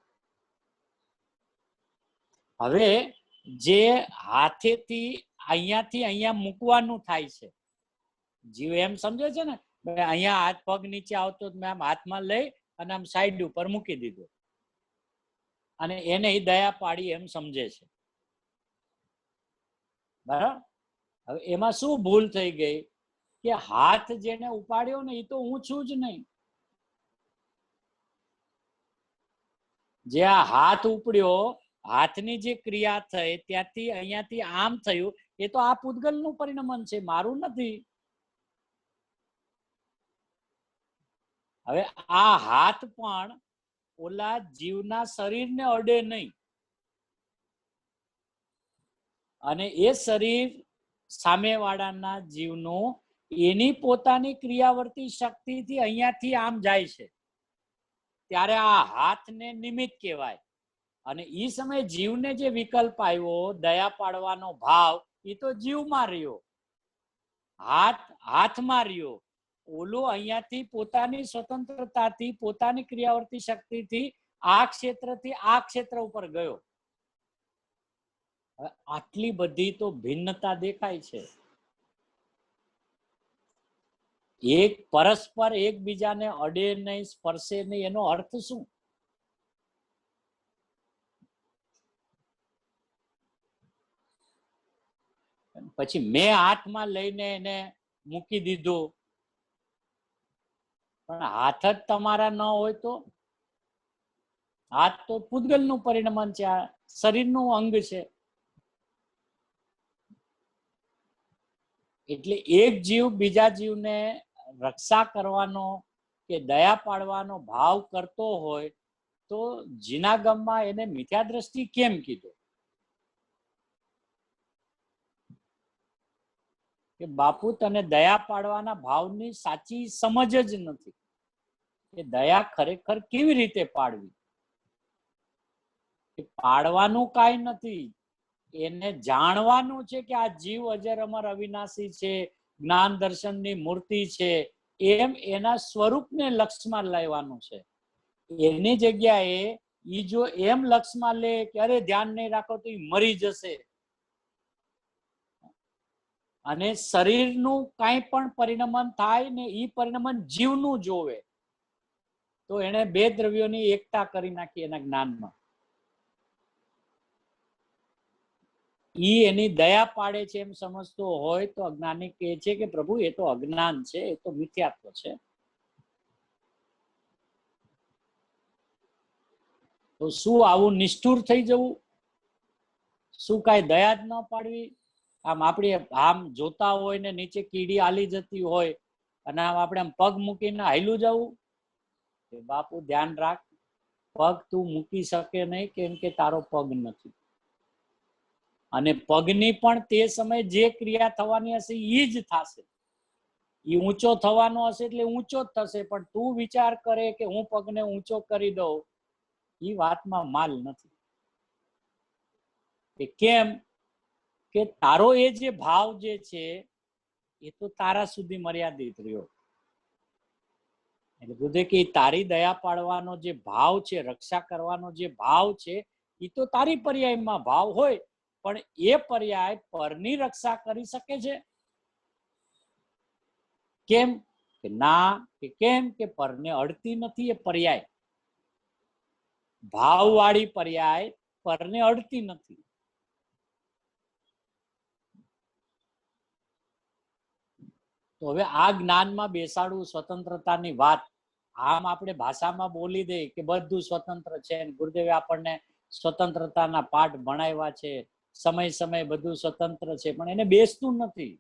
હવે જે હાથેથી અહીંયાથી અહીંયા મૂકવાનું થાય છે, જીવ એમ સમજે છે ને અહીંયા હાથ પગ નીચે આવતો મેં આમ હાથમાં લઈ અને આમ સાઈડ ઉપર મૂકી દીધો, અને એને દયા પાડી એમ સમજે છે. બરાબર. હવે એમાં શું ભૂલ થઈ ગઈ કે હાથ જેને ઉપાડ્યો ને એ તો હું છું જ નહીં. જે આ હાથ ઉપડ્યો, હાથની જે ક્રિયા થઈ ત્યાંથી અહીંયાથી આમ થયું, એ તો આ પૂતગલનું પરિણમન છે, મારું નથી. હવે આ હાથ પણ ઓલા જીવના શરીરને અડે નહીં, અને એ શરીર સામેવાળાના જીવનું એની પોતાની ક્રિયાવર્તી શક્તિથી અહીંયાથી આમ જાય છે, ત્યારે આ હાથને નિમિત્ત કહેવાય. અને એ સમયે જીવને જે વિકલ્પ આવ્યો દયા પાડવાનો ભાવ, એ તો જીવમાં રહ્યો, હાથમાં રહ્યો. ઓલો અહીંયાથી પોતાની સ્વતંત્રતાથી પોતાની ક્રિયાવર્તી શક્તિથી આ ક્ષેત્રથી આ ક્ષેત્ર ઉપર ગયો. આટલી બધી તો ભિન્નતા દેખાય છે. એક પરસ્પર એકબીજાને અડે નહીં, સ્પર્શે નહીં, એનો અર્થ શું? પછી મેં હાથમાં લઈને એને મૂકી દીધો, પણ હાથ જ તમારા ન હોય તો? હાથ તો પૂતગલનું પરિણમન છે, આ શરીરનું અંગ છે. એટલે એક જીવ બીજા જીવને રક્ષા કરવાનો કે દયા પાડવાનો ભાવ કરતો હોય તો જીનાગમમાં એને મિથ્યા દ્રષ્ટિ કેમ કીધો? કે બાપુ તને દયા પાડવાના ભાવની સાચી સમજ જ નથી. એ દયા ખરેખર કેવી રીતે પાડવી? પાડવાનું કાંઈ નથી, એને જાણવાનું છે કે આ જીવ અજર અમર અવિનાશી છે, જ્ઞાન દર્શનની મૂર્તિ છે, એમ એના સ્વરૂપને લક્ષમાં લેવાનું છે. એની જગ્યાએ ઈ જો એમ લક્ષમાં લે કે અરે ધ્યાન નહીં રાખો તો ઈ મરી જશે, અને શરીરનું કાંઈ પણ પરિણમન થાય ને ઈ પરિણમન જીવનું જોવે, તો એને બે દ્રવ્યોની એકતા કરી નાખી એના જ્ઞાનમાં. ઈ એની દયા પાડે છે એમ સમજતો હોય તો અજ્ઞાની કહે છે કે પ્રભુ એ તો અજ્ઞાન છે, એ તો મિથ્યાત્વ છે. તો શું આવું નિષ્ઠુર થઈ જવું? શું કાંઈ દયા જ ન પાડવી? આમ આપણે આમ જોતા હોય ને નીચે કીડી હાલી જતી હોય અને આમ આપણે આમ પગ મૂકીને હાલ્યું જવું? બાપુ ધ્યાન રાખ, પગ તું મૂકી શકે નહીં, કેમ કે તારો પગ નથી. અને પગની પણ તે સમયે જે ક્રિયા થવાની હશે એ જ થશે. એ ઊંચો થવાનો હશે એટલે ઊંચો જ થશે, પણ તું વિચાર કરે કે હું પગને ઊંચો કરી દઉં, એ વાતમાં માલ નથી. કેમ કે તારો એ જે ભાવ જે છે એ તો તારા સુધી મર્યાદિત રહ્યો. એટલે બુદ્ધે કે તારી દયા પાડવાનો જે ભાવ છે, રક્ષા કરવાનો જે ભાવ છે, એ તો તારી પર્યાયમાં ભાવ હોય, પણ એ પર્યાય પરની રક્ષા કરી શકે છે? કેમ કે ના, કે કેમ કે પરને અડતી નથી. એ પર્યાય ભાવવાળી પર્યાય પરને અડતી નથી. તો હવે આ જ્ઞાનમાં બેસાડવું સ્વતંત્રતાની વાત, આમ આપણે ભાષામાં બોલી દે કે બધું સ્વતંત્ર છે, ગુરુદેવે આપણને સ્વતંત્રતાના પાઠ ભણાવ્યા છે, સમય સમય બધું સ્વતંત્ર છે, પણ એને બેસતું નથી.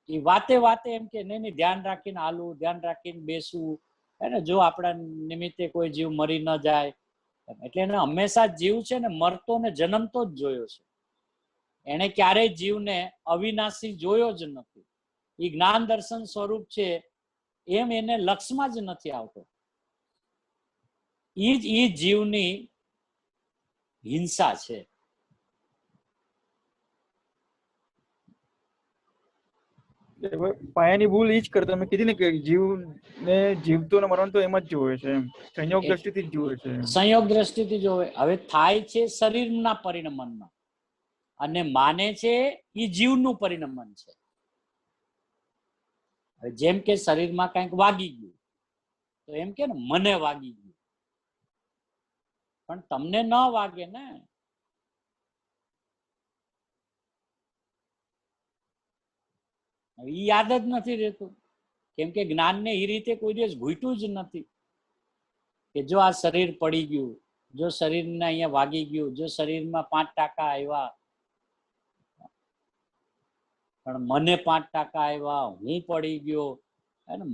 એ વાતે વાતે એમ કે નહીં ધ્યાન રાખીને હાલવું, ધ્યાન રાખીને બેસવું, એને જો આપણા નિમિત્તે કોઈ જીવ મરી ન જાય. એટલે એને હંમેશા જીવ છે ને મરતો ને જન્મતો જ જોયો છે. એને ક્યારેય જીવને અવિનાશી જોયો જ નથી. એ જ્ઞાન દર્શન સ્વરૂપ છે એમ એને લક્ષમાં જ નથી આવતો. એ જીવની હિંસા છે.
પાયાની ભૂલ ઈ જ કરતો મેં કીધી ને કે જીવ ને જીવતો ને મરણ તો એમ જ જોવે છે એમ, સંયોગ દ્રષ્ટિથી જ જોવે છે.
સંયોગ દ્રષ્ટિથી જોવે. હવે થાય છે શરીરના પરિણમનમાં, અને માને છે એ જીવનું પરિણમન છે. જેમ કે શરીરમાં કંઈક વાગી ગયું તો એમ કે ને મને વાગી ગયું, પણ તમને ન વાગે ને. એ યાદ જ નથી રહેતું, કેમ કે જ્ઞાનને એ રીતે કોઈ દિવસ ઘૂંટ્યું જ નથી કે જો આ શરીર પડી ગયું, જો શરીરને અહીંયા વાગી ગયું, જો શરીરમાં 5% આવ્યા, પણ મને 5% આવ્યા, હું પડી ગયો,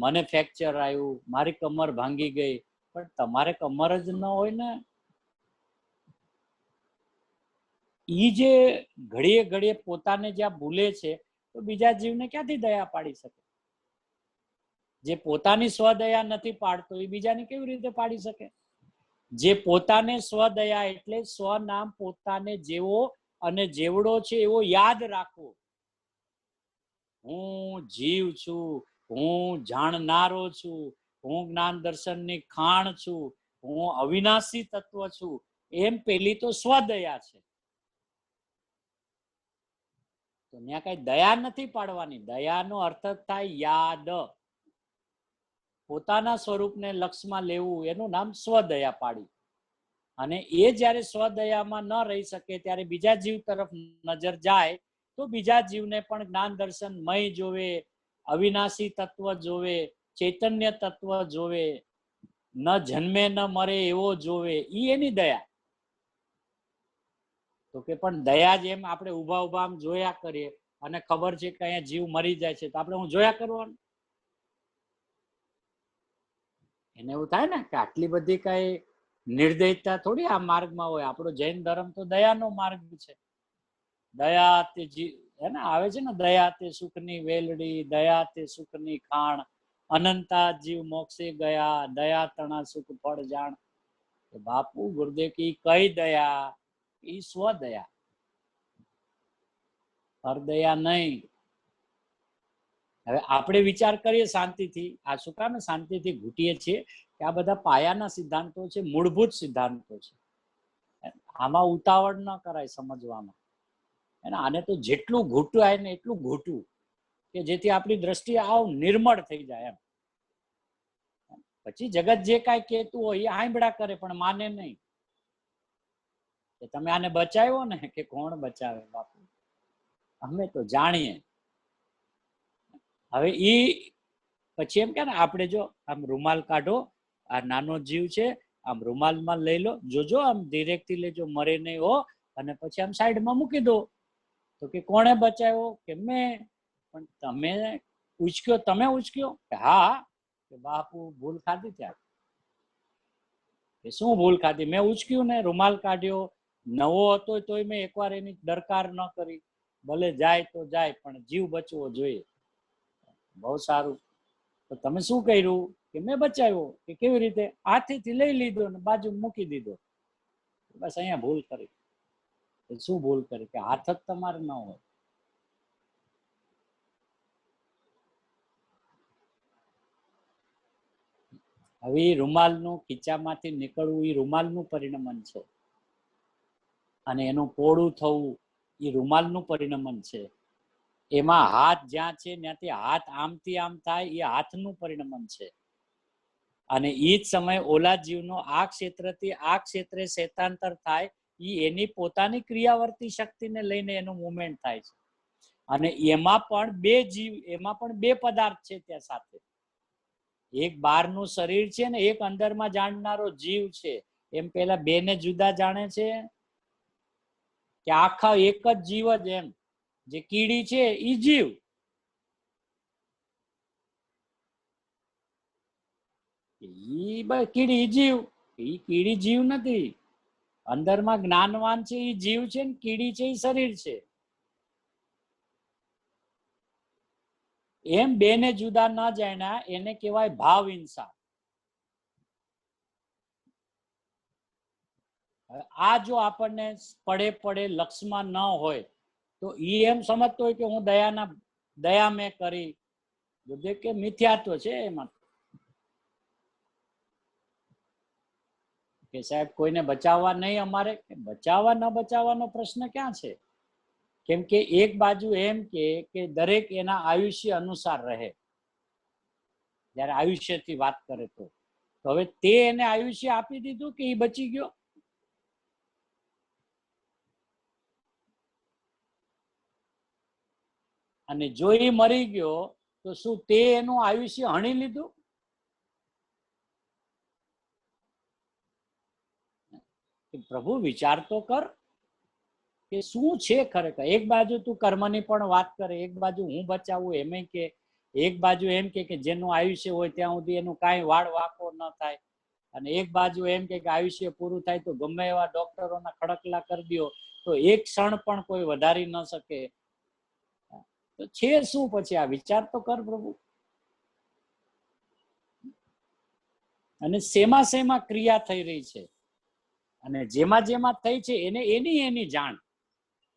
મને ફ્રેક્ચર આવ્યું, મારી કમર ભાંગી ગઈ, પણ તમારે કમર જ ન હોય ને. ઈ જે ઘડીએ ઘડીએ પોતાને જ્યાં ભૂલે છે તો બીજા જીવને ક્યાંથી દયા પાડી શકે? જે પોતાની સ્વદયા નથી પાડતો એ બીજાની કેવી રીતે પાડી શકે? જે પોતાને સ્વદયા એટલે સ્વનામ પોતાને જેવો અને જેવડો છે એવો યાદ રાખવો. હું જીવ છું, હું જાણનારો છું, હું જ્ઞાન દર્શનની ખાણ છું, હું અવિનાશી તત્વ છું, એમ પેલી તો સ્વદયા છે. તો ત્યાં કઈ દયા નથી પાડવાની. દયાનો અર્થ થાય યાદ. પોતાના સ્વરૂપને લક્ષમાં લેવું એનું નામ સ્વદયા પાડી. અને એ જ્યારે સ્વદયામાં ન રહી શકે ત્યારે બીજા જીવ તરફ નજર જાય તો બીજા જીવને પણ જ્ઞાન દર્શન મય જોવે, અવિનાશી તત્વ જોવે, ચૈતન્ય તત્વ જોવે, ન જન્મે ન મરે એવો જોવે. ઈ એની દયા. તો કે પણ દયા જેમ આપણે ઉભા ઉભા આમ જોયા કરીએ અને ખબર છે કે અહીંયા જીવ મરી જાય છે તો આપણે હું જોયા કરવાનું? એને એવું થાય ને કે આટલી બધી કઈ નિર્દયતા થોડી આ માર્ગમાં હોય. આપણો જૈન ધર્મ તો દયાનો માર્ગ છે. દયા તે હે ને આવે છે ને, દયા તે સુખની વેલડી, દયા તે સુખની ખાણ, અનંતા જીવ મોક્ષે ગયા, દયા તણા સુખ ફળ જાણ. બાપુ ગુરુદેવ કી કઈ દયા? ઈ સ્વદયા, હરદયા નહીં. હવે આપણે વિચાર કરીએ શાંતિથી. આ શું કામ શાંતિથી ઘૂંટીએ છીએ કે આ બધા પાયાના સિદ્ધાંતો છે, મૂળભૂત સિદ્ધાંતો છે. આમાં ઉતાવળ ન કરાય સમજવામાં. આને તો જેટલું ઘૂંટાય ને એટલું ઘૂંટવું કે જેથી આપણી દ્રષ્ટિ આવ નિર્મળ થઈ જાય એમ. પછી જગત જે કાંઈ કહેતું હોય એ આંબળા કરે પણ માને નહીં. કે તમે આને બચાવ્યો ને, કે કોણ બચાવે બાપુ, અમે તો જાણીએ. હવે ઈ પછી એમ કે ને આપણે જો આમ રૂમાલ કાઢો, આ નાનો જીવ છે, આમ રૂમાલમાં લઈ લો, જોજો આમ ધીરેકથી લેજો, મરે નહીં હો, અને પછી આમ સાઈડમાં મૂકી દો. તો કે કોણે બચાવ્યો? કે મેં. પણ તમે ઉચક્યો, તમે ઉચક્યો? કે હા. કે બાપુ ભૂલ ખાધી ત્યાં. કે શું ભૂલ ખાધી? મેં ઉચક્યું ને, રૂમાલ કાઢ્યો, નવો હતો તોય મેં એકવાર એની દરકાર ન કરી. ભલે જાય તો જાય પણ જીવ બચવો જોઈએ. બહુ સારું. તો તમે શું કર્યું? કે મેં બચાવ્યો. કે કેવી રીતે? હાથેથી લઈ લીધો ને બાજુ મૂકી દીધો. બસ અહીંયા ભૂલ કરી. શું ભૂલ કરી? કે હાથ જ તમારે ન હોય. હવે એ રૂમાલનું ખીચામાંથી નીકળવું એ રૂમાલનું પરિણમન છે, અને એનું પોળું થવું એ રૂમાલનું પરિણમન છે. એમાં હાથ જ્યાં છે ત્યાંથી હાથ આમથી આમ થાય એ હાથનું પરિણમન છે. અને એ જ સમયે ઓલા જીવનો આ ક્ષેત્રથી આ ક્ષેત્રે શેતાંતર થાય એ એની પોતાની ક્રિયાવર્તી શક્તિને લઈને એનું મુવમેન્ટ થાય છે. અને એમાં પણ બે જીવ, એમાં પણ બે પદાર્થ છે ત્યાં સાથે. એક બહારનું શરીર છે ને એક અંદરમાં જાણનારો જીવ છે. એમ પેલા બે ને જુદા જાણે છે કે આખા એક જ જીવ જ? એમ જે કીડી છે એ જીવ, કીડી જીવ, એ કીડી જીવ નથી. અંદરમાં જ્ઞાનવાન છે એ જીવ છે ને કીડી છે એ શરીર છે. એમ બે ને જુદા ન જાણ્યા એને કહેવાય ભાવ હિંસા. આ જો આપણને પડે પડે લક્ષમાં ન હોય તો ઈ એમ સમજતો હોય કે હું દયા મેં કરી, દેખ કે મિથ્યાત્વ છે એમાં કે સાહેબ કોઈને બચાવવા નહીં અમારે, બચાવવા ન બચાવવાનો પ્રશ્ન ક્યાં છે? કેમ કે એક બાજુ એમ કે દરેક એના આયુષ્ય અનુસાર રહે, જયારે આયુષ્યથી વાત કરે તો હવે તે એને આયુષ્ય આપી દીધું કે એ બચી ગયો? અને જો એ મરી ગયો તો શું તે એનું આયુષ્ય હણી લીધું? પ્રભુ વિચાર તો કર કે શું છે ખરેખર. એક બાજુ તું કર્મની પણ વાત કરે, એક બાજુ હું બચાવું એમ કે, એક બાજુ એમ કે જેનું આયુષ્ય હોય ત્યાં સુધી એનું કાંઈ વાળ વાંકો ન થાય, અને એક બાજુ એમ કે આયુષ્ય પૂરું થાય તો ગમે એવા ડોક્ટરોના ખડકલા કરી દો તો એક ક્ષણ પણ કોઈ વધારી ન શકે. તો છે શું પછી? આ વિચાર તો કર પ્રભુ. અને શેમાં ક્રિયા થઈ રહી છે, અને જેમાં થઈ છે એને એની જાણ.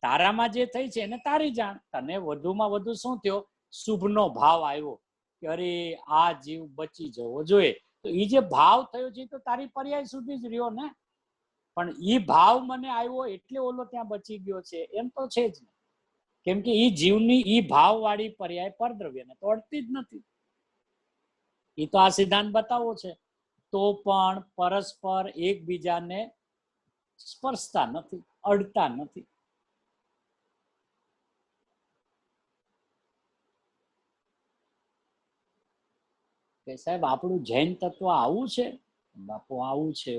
તારામાં જે થઈ છે એને તારી જાણ. તને વધુમાં વધુ શું થયો? શુભનો ભાવ આવ્યો કે અરે આ જીવ બચી જવો જોઈએ. તો એ જે ભાવ થયો છે તો તારી પર્યાય સુધી જ રહ્યો ને, પણ એ ભાવ મને આવ્યો એટલે ઓલો ત્યાં બચી ગયો છે એમ તો છે જ ને. કેમ કે એ જીવની ઈ ભાવ વાળી પર્યાય પરદ્રવ્યને તો અડતી જ નથી. એ તો આ સિદ્ધાંત બતાવો છે તો પણ પરસ્પર એકબીજાને સ્પર્શતા નથી, અડતા નથી. કે સાહેબ આપણું જૈન તત્વ આવું છે? બાપુ આવું છે.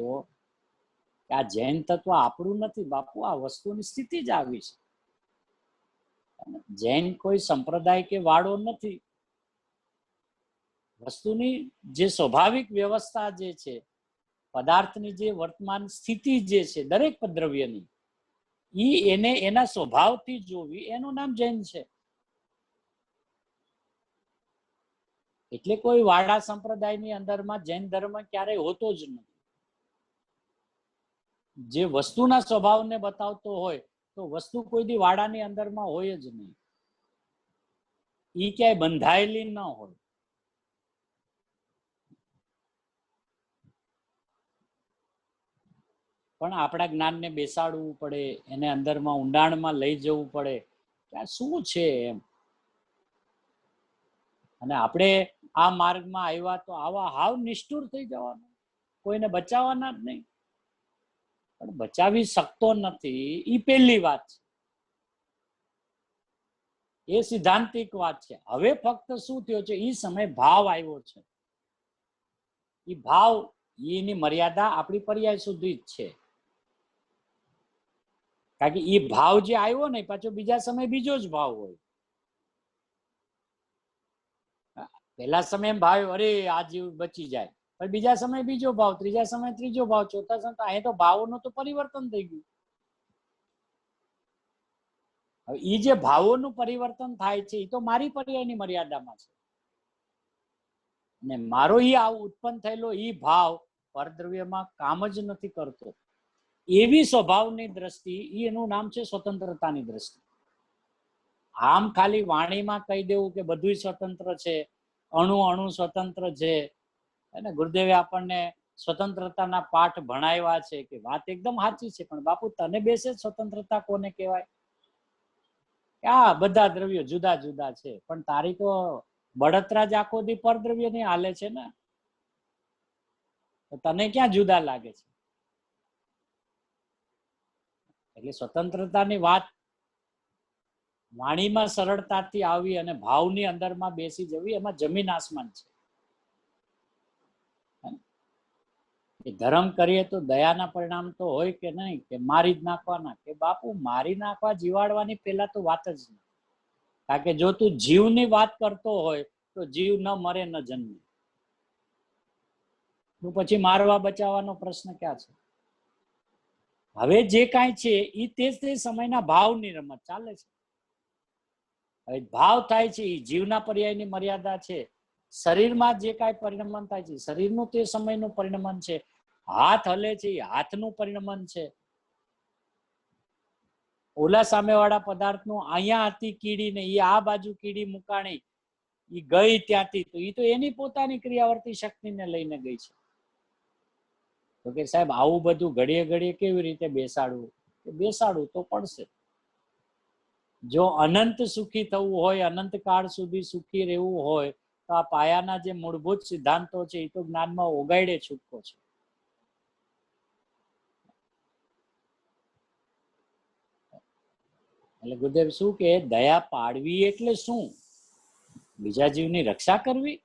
આ જૈન તત્વ આપણું નથી બાપુ, આ વસ્તુની સ્થિતિ જ આવી છે. જૈન કોઈ સંપ્રદાય કે વાળો નથી. વસ્તુની જે સ્વાભાવિક વ્યવસ્થા જે છે, પદાર્થની જે વર્તમાન સ્થિતિ જે છે દરેક દ્રવ્યની, એને એના સ્વભાવથી જોવી, એનું નામ જૈન છે. એટલે કોઈ વાડા સંપ્રદાયની અંદરમાં જૈન ધર્મ ક્યારેય હોતો જ નથી. જે વસ્તુના સ્વભાવને બતાવતો હોય તો વસ્તુ કોઈ દી વાડાની અંદરમાં હોય જ નહીં. એ ક્યાંય બંધાયેલી ન હોય. પણ આપણા જ્ઞાનને બેસાડવું પડે, એને અંદરમાં ઊંડાણમાં લઈ જવું પડે કે આ શું છે એમ. અને આપણે આ માર્ગમાં આવ્યા તો આવા હાવ નિષ્ઠુર થઈ જવાનું, કોઈને બચાવવાના જ નહીં. પણ બચાવી શકતો નથી એ પહેલી વાત છે, એ સિદ્ધાંતિક વાત છે. હવે ફક્ત શું થયો છે, એ સમય ભાવ આવ્યો છે. એ ભાવ એની મર્યાદા આપણી પર્યાય સુધી જ છે. કારણ કે એ ભાવ જે આવ્યો ને પાછો બીજા સમય બીજો જ ભાવ હોય. પહેલા સમય ભાવ અરે આ જીવ બચી જાય, પણ બીજા સમય બીજો ભાવ, ત્રીજા સમય ત્રીજો ભાવ, ચોથા સમય અહીં તો ભાવોનું તો પરિવર્તન થઈ ગયું. હવે એ જે ભાવોનું પરિવર્તન થાય છે એ તો મારી પર્યાયની મર્યાદામાં છે. અને મારો આવું ઉત્પન્ન થયેલો ભાવ પરદ્રવ્યમાં કામ જ નથી કરતો. એવી સ્વભાવની દ્રષ્ટિ, એનું નામ છે સ્વતંત્રતાની દ્રષ્ટિ. આમ ખાલી વાણીમાં કહી દેવું કે બધું સ્વતંત્ર છે, અણુ અણુ સ્વતંત્ર છે, અને ગુરુદેવે આપણને સ્વતંત્રતાના પાઠ ભણાવ્યા છે કે વાત એકદમ સાચી છે, પણ બાપુ તને બેસે સ્વતંત્રતા કોને કહેવાય? આ બધા દ્રવ્યો જુદા જુદા છે, પણ તારી તો બળતરા જ આખો દી પરદ્રવ્ય ની હાલે છે ને, તો તને ક્યાં જુદા લાગે છે? એટલે સ્વતંત્રતાની વાત વાણીમાં સરળતાથી આવી અને ભાવની અંદરમાં બેસી જવી, એમાં જમીન આસમાન છે. ધર્મ કરીએ તો દયાના પરિણામ તો હોય કે નહીં, કે મારી જ નાખવાના, કે બાપુ મારી નાખવા જીવાડવાની પેલા તો વાત જ નહીં. કારણ કે જો તું જીવની વાત કરતો હોય તો જીવ ન મરે ન જન્મે, તું પછી મારવા બચાવવાનો પ્રશ્ન ક્યાં છે? હવે જે કાંઈ છે એ તે સમયના ભાવની રમત ચાલે છે. હવે ભાવ થાય છે એ જીવના પર્યાયની મર્યાદા છે. શરીરમાં જે કાંઈ પરિણમન થાય છે શરીરનું તે સમયનું પરિણમન છે. હાથ હલે છે એ હાથનું પરિણમન છે. ઓલા સામેવાળા પદાર્થનું અહીંયા હતી કીડી ને એ આ બાજુ કીડી મુકાણી, એ ગઈ ત્યાંથી, તો એ તો એની પોતાની ક્રિયાવર્તી શક્તિને લઈને ગઈ છે. તો કે સાહેબ આવું બધું ઘડીએ ઘડીએ કેવી રીતે બેસાડવું? બેસાડવું તો પડશે. જો અનંત સુખી થવું હોય, અનંત કાળ સુધી સુખી રહેવું હોય, તો આ પાયાના જે મૂળભૂત સિદ્ધાંતો છે એ તો જ્ઞાનમાં ઓગાળે છૂટકો છે. એટલે ગુરુદેવ શું કે દયા પાડવી એટલે શું? બીજા જીવની રક્ષા કરવી?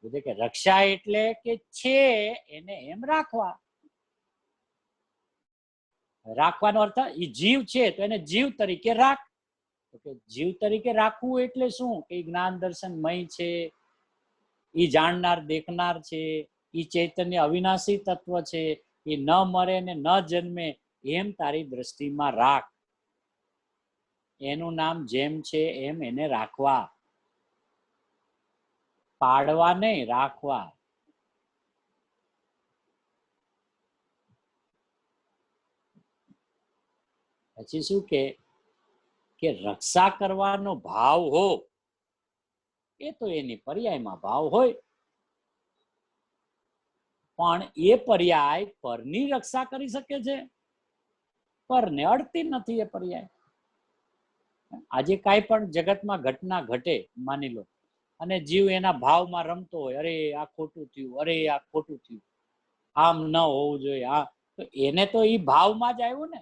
ગુરુદેવ કે રક્ષા એટલે કે છે એને એમ રાખવા. રાખવાનો અર્થ એ જીવ છે તો એને જીવ તરીકે રાખ. તો કે જીવ તરીકે રાખવું એટલે શું? કે જ્ઞાન દર્શન મય છે, એ જાણનાર દેખનાર છે, એ ચૈતન્ય અવિનાશી તત્વ છે, એ ન મરે ને ન જન્મે એમ તારી દ્રષ્ટિમાં રાખ. એનું નામ જેમ છે એમ એને રાખવા. પાડવા નહીં, રાખવા. પછી શું કે રક્ષા કરવાનો ભાવ હો એ તો એની પર્યાયમાં ભાવ હોય, પણ એ પર્યાય પરની રક્ષા કરી શકે છે? પરને અડતી નથી એ પર્યાય. આજે કાંઈ પણ જગતમાં ઘટના ઘટે માની લો, અને જીવ એના ભાવમાં રમતો હોય, અરે આ ખોટું થયું, અરે આ ખોટું થયું, આમ ન હોવું જોઈએ, આ, તો એને તો એ ભાવમાં જ આવ્યું ને.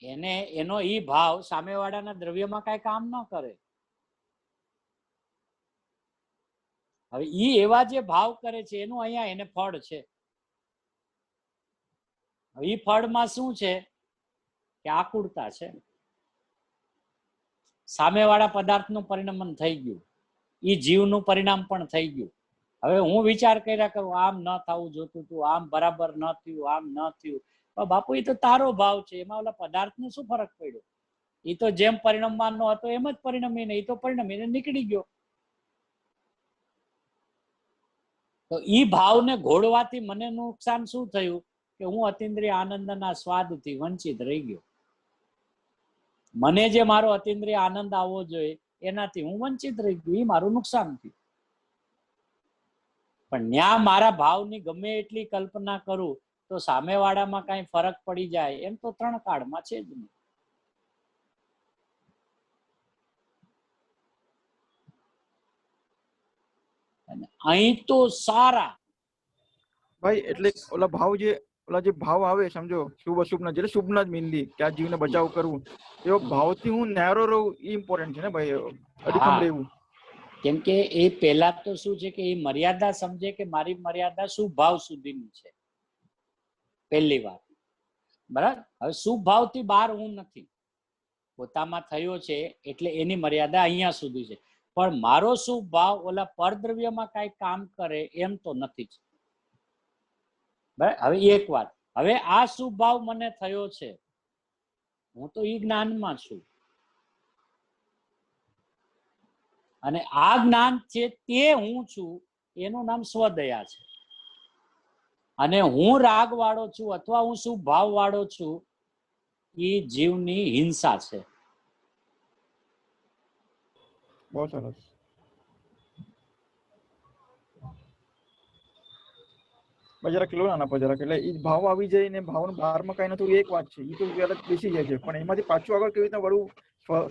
એને એનો ઈ ભાવ સામેવાળાના દ્રવ્યમાં કઈ કામ ન કરે. હવે ઈ એવા જે ભાવ કરે છે એનું અહીંયા એને ફળ છે. ઈ ફળમાં શું છે કે આકુળતા છે. સામેવાળા પદાર્થનું પરિણમન થઈ ગયું, ઈ જીવનું પરિણામ પણ થઈ ગયું. હવે હું વિચાર કર્યા કરું આમ ન થવું જોતું તું, આમ બરાબર ન થયું, આમ ન થયું. બાપુ એ તો તારો ભાવ છે, એમાં ઓલા પદાર્થનો શું ફરક પડ્યો? એ તો જેમ પરિણમવાનો હતો એમ જ પરિણમીને એ તો પરિણમીને નીકળી ગયો. તો ઈ ભાવને ઘોડવાથી મને નુકસાન શું થયું કે હું અતિન્દ્રિય આનંદના સ્વાદથી વંચિત રહી ગયો. મને જે મારો અતિન્દ્રિય આનંદ આવવો જોઈએ એનાથી હું વંચિત રહી ગયો, એ મારું નુકસાન થયું. પણ ન્યા મારા ભાવની ગમે એટલી કલ્પના કરું તો સામેવાળામાં કઈ ફરક પડી જાય એમ તો ત્રણ કાળમાં છે જ નહીં. અહીં તો સારા
ભાઈ, એટલે ઓલા ભાવ આવે, સમજો શુભ અશુભ ના, એટલે શુભ ના જ મિંદી કે આ જીવને બચાવ કરવું, એવો ભાવથી હું નેરો રહું એ ઇમ્પોર્ટન્ટ છે ને ભાઈ, અડીખમ રહેવું.
કેમ કે એ પેલા તો શું છે કે એ મર્યાદા સમજે કે મારી મર્યાદા શુભ ભાવ સુધીની છે, પહેલી વાત. બરાબર. હવે શુભ ભાવથી બહાર હું નથી, પોતામાં થયો છે એટલે એની મર્યાદા અહીંયા સુધી છે. પણ મારો શુભ ભાવ ઓલા પરદ્રવ્યમાં કઈ કામ કરે એમ તો નથી જ. બરાબર. હવે એક વાત, હવે આ શુભ ભાવ મને થયો છે, હું તો એ જ્ઞાનમાં છું, અને આ જ્ઞાન છે તે હું છું, એનું નામ સ્વદયા છે. અને હું રાગ વાળો છું અથવા હું શુભ ભાવ વાળો છું, એ જીવની હિંસા છે.
બહુ સરસ. જરાક લો આના પર જરાક, એટલે એ ભાવ આવી જાય ને ભાવનું બહારમાં કઈ નતું એક વાત છે, એ તો અલગ બેસી જાય છે, પણ એમાંથી પાછું આગળ કેવી રીતે વળવું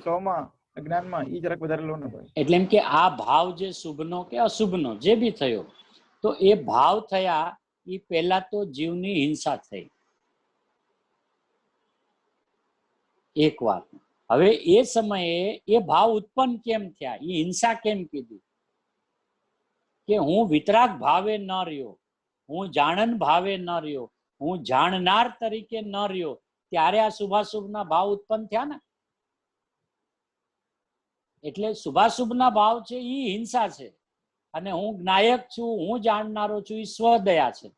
સ્વમાં જ્ઞાનમાં, એ જરાક વધારે લો ને ભાઈ.
એટલે એમ કે આ ભાવ જે શુભનો કે અશુભનો જે બી થયો, તો એ ભાવ થયા એ પહેલા તો જીવની હિંસા થઈ, એક વાત. હવે એ સમયે એ ભાવ ઉત્પન્ન કેમ થયા, એ હિંસા કેમ કીધી? કે હું વિતરાગ ભાવે ન રહ્યો, હું જાણન ભાવે ન રહ્યો, હું જાણનાર તરીકે ન રહ્યો, ત્યારે આ શુભાશુભના ભાવ ઉત્પન્ન થયા ને. એટલે શુભાશુભના ભાવ છે એ હિંસા છે, અને હું જ્ઞાયક છું, હું જાણનારો છું, એ સ્વદયા છે.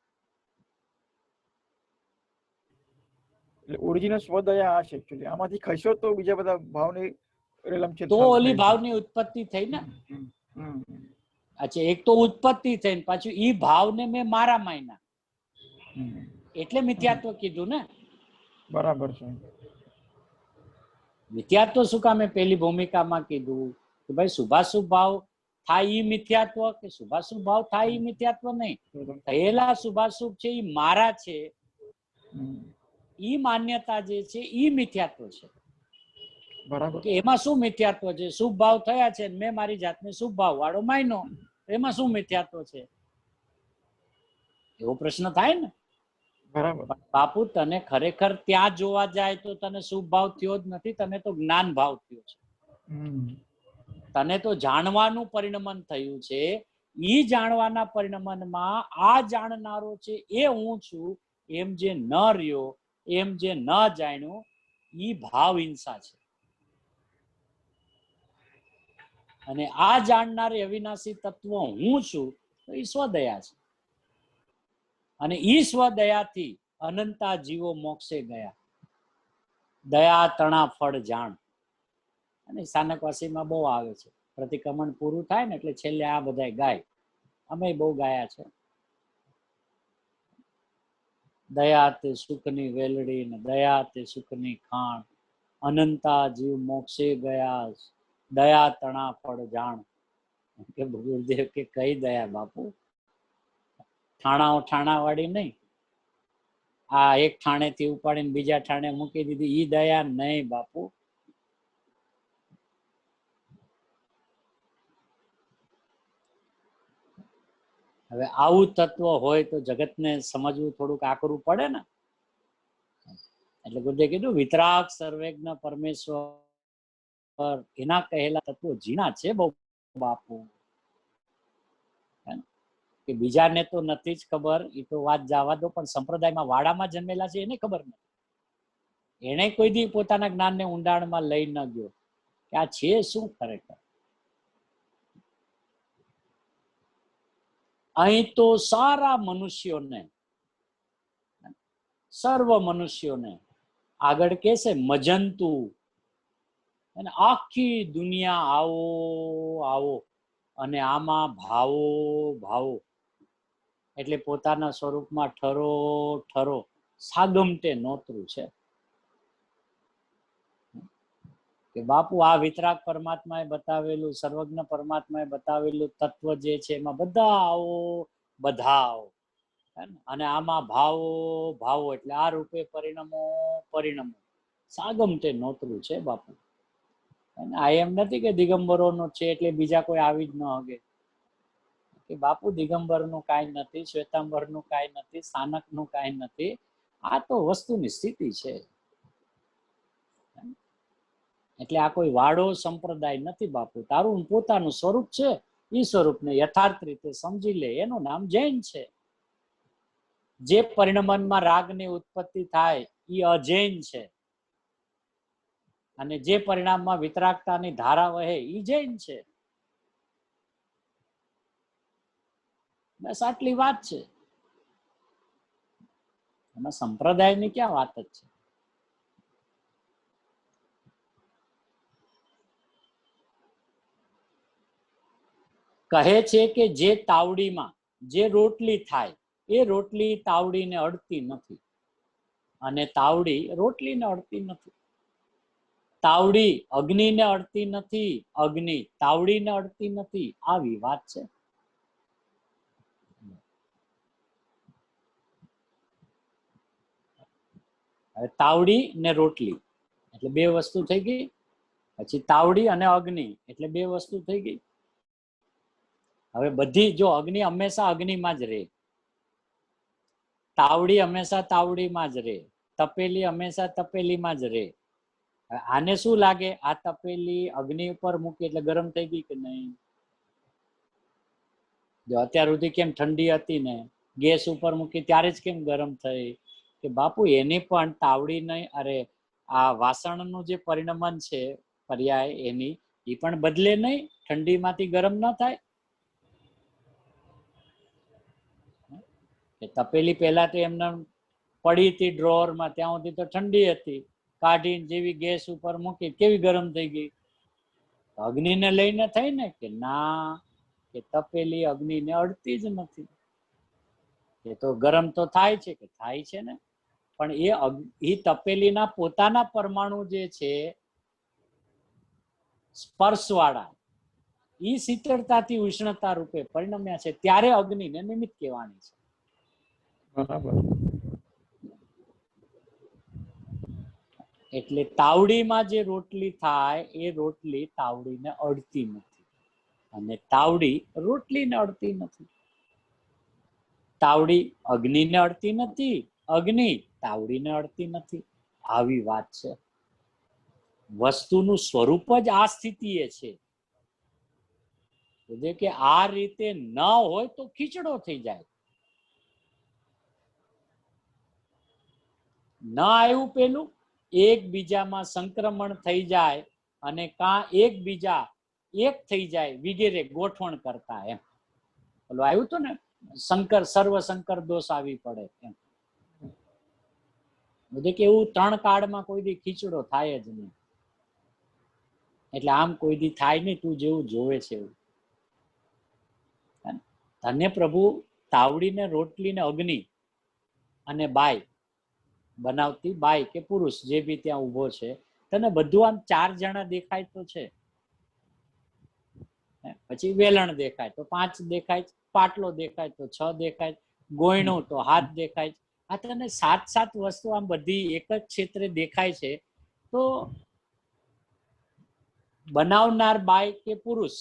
એટલે ઓરિજિનલ સ્વદયા આ છે એકચ્યુઅલી. આમાંથી ખસ્યો તો બીજા બધા ભાવની રેલમ છે,
તો ઓલી ભાવની ઉત્પત્તિ થઈ ને. અચ્છા, એક તો ઉત્પત્તિ થઈ ને પાછું ઈ ભાવને મેં મારા માયના, એટલે મિથ્યાત્વ કીધું ને.
બરાબર છે.
મિથ્યાત્વ શું કામે પેલી ભૂમિકામાં કીધું કે ભાઈ શુભાશુભ ભાવ થાય ઈ મિથ્યાત્વ, કે શુભાશુભ ભાવ થાય ઈ મિથ્યાત્વ નહીં. થયેલા શુભાશુભ છે ઈ મારા છે, ઈ માન્યતા જે છે ઈ મિથ્યાત્વ છે.
બરાબર.
કે એમાં શું મિથ્યાત્વ છે? શુભ ભાવ થયા છે, મેં મારી જાતને શુભ ભાવ વાળો માન્યો, એમાં શું મિથ્યાત્વ છે? એવો પ્રશ્ન થાય ને.
બરાબર.
બાપુ તને ખરેખર ત્યાં જોવા જાય તો તને શુભ ભાવ થયો જ નથી, તને તો જ્ઞાન ભાવ થયો છે. તને તો જાણવાનું પરિણમન થયું છે. ઈ જાણવાના પરિણમનમાં આ જાણનારો છે એ હું છું એમ જે ન રહ્યો, એમ જે ન જાણ્યું, ઈ ભાવ હિંસા છે. અને આ જાણનારી અવિનાશી તત્વ હું છું તો ઈ સ્વદયા છે. અને ઈ સ્વદયાથી અનંતા જીવો મોક્ષે ગયા. દયા તણા ફળ જાણ. અને સ્થાનકવાસીમાં બહુ આવે છે. પ્રતિક્રમણ પૂરું થાય ને એટલે છેલ્લે આ બધા ગાય. અમે બહુ ગાયા છે. દયા તે સુખની વેલડી ને દયા તે સુખની ખાણ, અનંતા જીવ મોક્ષે ગયા, દયા તણા ફળ જાણ. કે ગુરુદેવ કે કઈ દયા બાપુ? ઠાણા વાળી નહીં. આ એક ઠાણે થી ઉપાડીને બીજા ઠાણે મૂકી દીધી, ઈ દયા નહીં બાપુ. હવે આવું તત્વ હોય તો જગતને સમજવું થોડુંક આકરું પડે ને. એટલે ગુરુદેવ કીધું વિતરાગ સર્વજ્ઞ પરમેશ્વર, એના કહેલા તત્વો ઝીણા છે બહુ બાપુ. કે બીજાને તો નથી જ ખબર, એ તો વાત જવા દો, પણ સંપ્રદાયમાં વાડામાં જન્મેલા છે એને ખબર નથી. એને કોઈ દી પોતાના જ્ઞાનને ઊંડાણમાં લઈ ન ગયો કે આ છે શું ખરેખર. અહીં તો સારા મનુષ્યોને, સર્વ મનુષ્યોને આગળ કે છે મજંતુ, અને આખી દુનિયા આવો આવો અને આમાં ભાવો ભાવો, એટલે પોતાના સ્વરૂપમાં ઠરો ઠરો, સાગમટે નોતરું છે. કે બાપુ આ વિતરાગ પરમાત્માએ બતાવેલું, સર્વજ્ઞ પરમાત્માએ બતાવેલું તત્વ જે છે એમાં બધા આવો બધા આવો, અને આમાં ભાવો ભાવો, એટલે આ રૂપે પરિણમો પરિણમો, સાગમટે નોતરું છે બાપુ. આ એમ નથી કે દિગંબરોનો છે એટલે બીજા કોઈ આવી જ ન હગે. કે બાપુ દિગંબરનું કાંઈ નથી, શ્વેતાંબરનું કાંઈ નથી, સ્થાનકનું કાંઈ નથી. આ તો વસ્તુની સ્થિતિ છે. એટલે આ કોઈ વાડો સંપ્રદાય નથી બાપુ. તારું પોતાનું સ્વરૂપ છે, એ સ્વરૂપને યથાર્થ રીતે સમજી લે, એનું નામ જૈન છે. જે પરિણમનમાં રાગની ઉત્પત્તિ થાય એ અજૈન છે, અને જે પરિણામમાં વિતરાગતાની ધારા વહે એ જૈન છે. બસ આટલી વાત છે. એમાં સંપ્રદાયની ક્યાં વાત જ છે. કહે છે કે જે તાવડીમાં જે રોટલી થાય એ રોટલી તાવડીને અડતી નથી, અને તાવડી રોટલીને અડતી નથી. તાવડી અગ્નિને અડતી નથી, અગ્નિ તાવડીને અડતી નથી. આવી વાત છે. હવે તાવડી ને રોટલી એટલે બે વસ્તુ થઈ ગઈ. પછી તાવડી અને અગ્નિ એટલે બે વસ્તુ થઈ ગઈ. હવે બધી જો અગ્નિ હંમેશા અગ્નિમાં જ રહે, તાવડી હંમેશા તાવડીમાં જ રહે, તપેલી હંમેશા તપેલીમાં જ રહે. આને શું લાગે, આ તપેલી અગ્નિ ઉપર મૂકી એટલે ગરમ થઈ ગઈ કે નહીં? જો અત્યાર સુધી કેમ ઠંડી હતી ને, ગેસ ઉપર મૂકી ત્યારે જ કેમ ગરમ થઈ? કે બાપુ એની પણ તાવડી નહીં, અરે આ વાસણનું જે પરિણમન છે પર્યાય એની, એ પણ બદલે નહીં, ઠંડીમાંથી ગરમ ન થાય. તપેલી પહેલા તો એમને પડી હતી ડ્રોવરમાં, ત્યાં સુધી તો ઠંડી હતી, કાઢીને જેવી ગેસ ઉપર મૂકી કેવી ગરમ થઈ ગઈ? અગ્નિને લઈને થઈ ને કે ના, કે તપેલી અગ્નિને અડતી જ નથી. એ તો ગરમ તો થાય છે કે થાય છે ને, પણ એ તપેલીના પોતાના પરમાણુ જે છે સ્પર્શવાળા, એ શીતળતાથી ઉષ્ણતા રૂપે પરિણમ્યા છે, ત્યારે અગ્નિને નિમિત્ત કહેવાની છે.
બરાબર.
એટલે તાવડીમાં જે રોટલી થાય એ રોટલી તાવડીને અડતી નથી, અને તાવડી રોટલીને અડતી નથી. તાવડી અગ્નિને અડતી નથી, અગ્નિ તાવડીને અડતી નથી. આવી વાત છે. વસ્તુનું સ્વરૂપ જ આ સ્થિતિએ છે કે આ રીતે ન હોય તો ખીચડો થઈ જાય. ન આવ્યું પેલું, એકબીજામાં સંક્રમણ થઈ જાય અને કાં એકબીજા એક થઈ જાય વગેરે ગોઠવણ કરતા. એમ પેલું આવ્યું હતું ને, સર્વ શંકર દોષ આવી પડે એમ. બધે કે એવું 3 કાળમાં કોઈ દી ખીચડો થાય જ નહીં. એટલે આમ કોઈ દી થાય નહીં, તું જેવું જોવે છે એવું. ધન્ય પ્રભુ તાવડીને રોટલીને અગ્નિ અને બાઈ બનાવતી, બાઈ કે પુરુષ જે બી ત્યાં ઉભો છે, તને બધું આમ 4 જણા દેખાય તો છે, પછી વેલણ દેખાય તો 5 દેખાય, પાટલો દેખાય તો 6 દેખાય, ગોયણું તો હાથ દેખાય. આ તને 7 વસ્તુ આમ બધી એક જ ક્ષેત્રે દેખાય છે. તો બનાવનાર બાઈ કે પુરુષ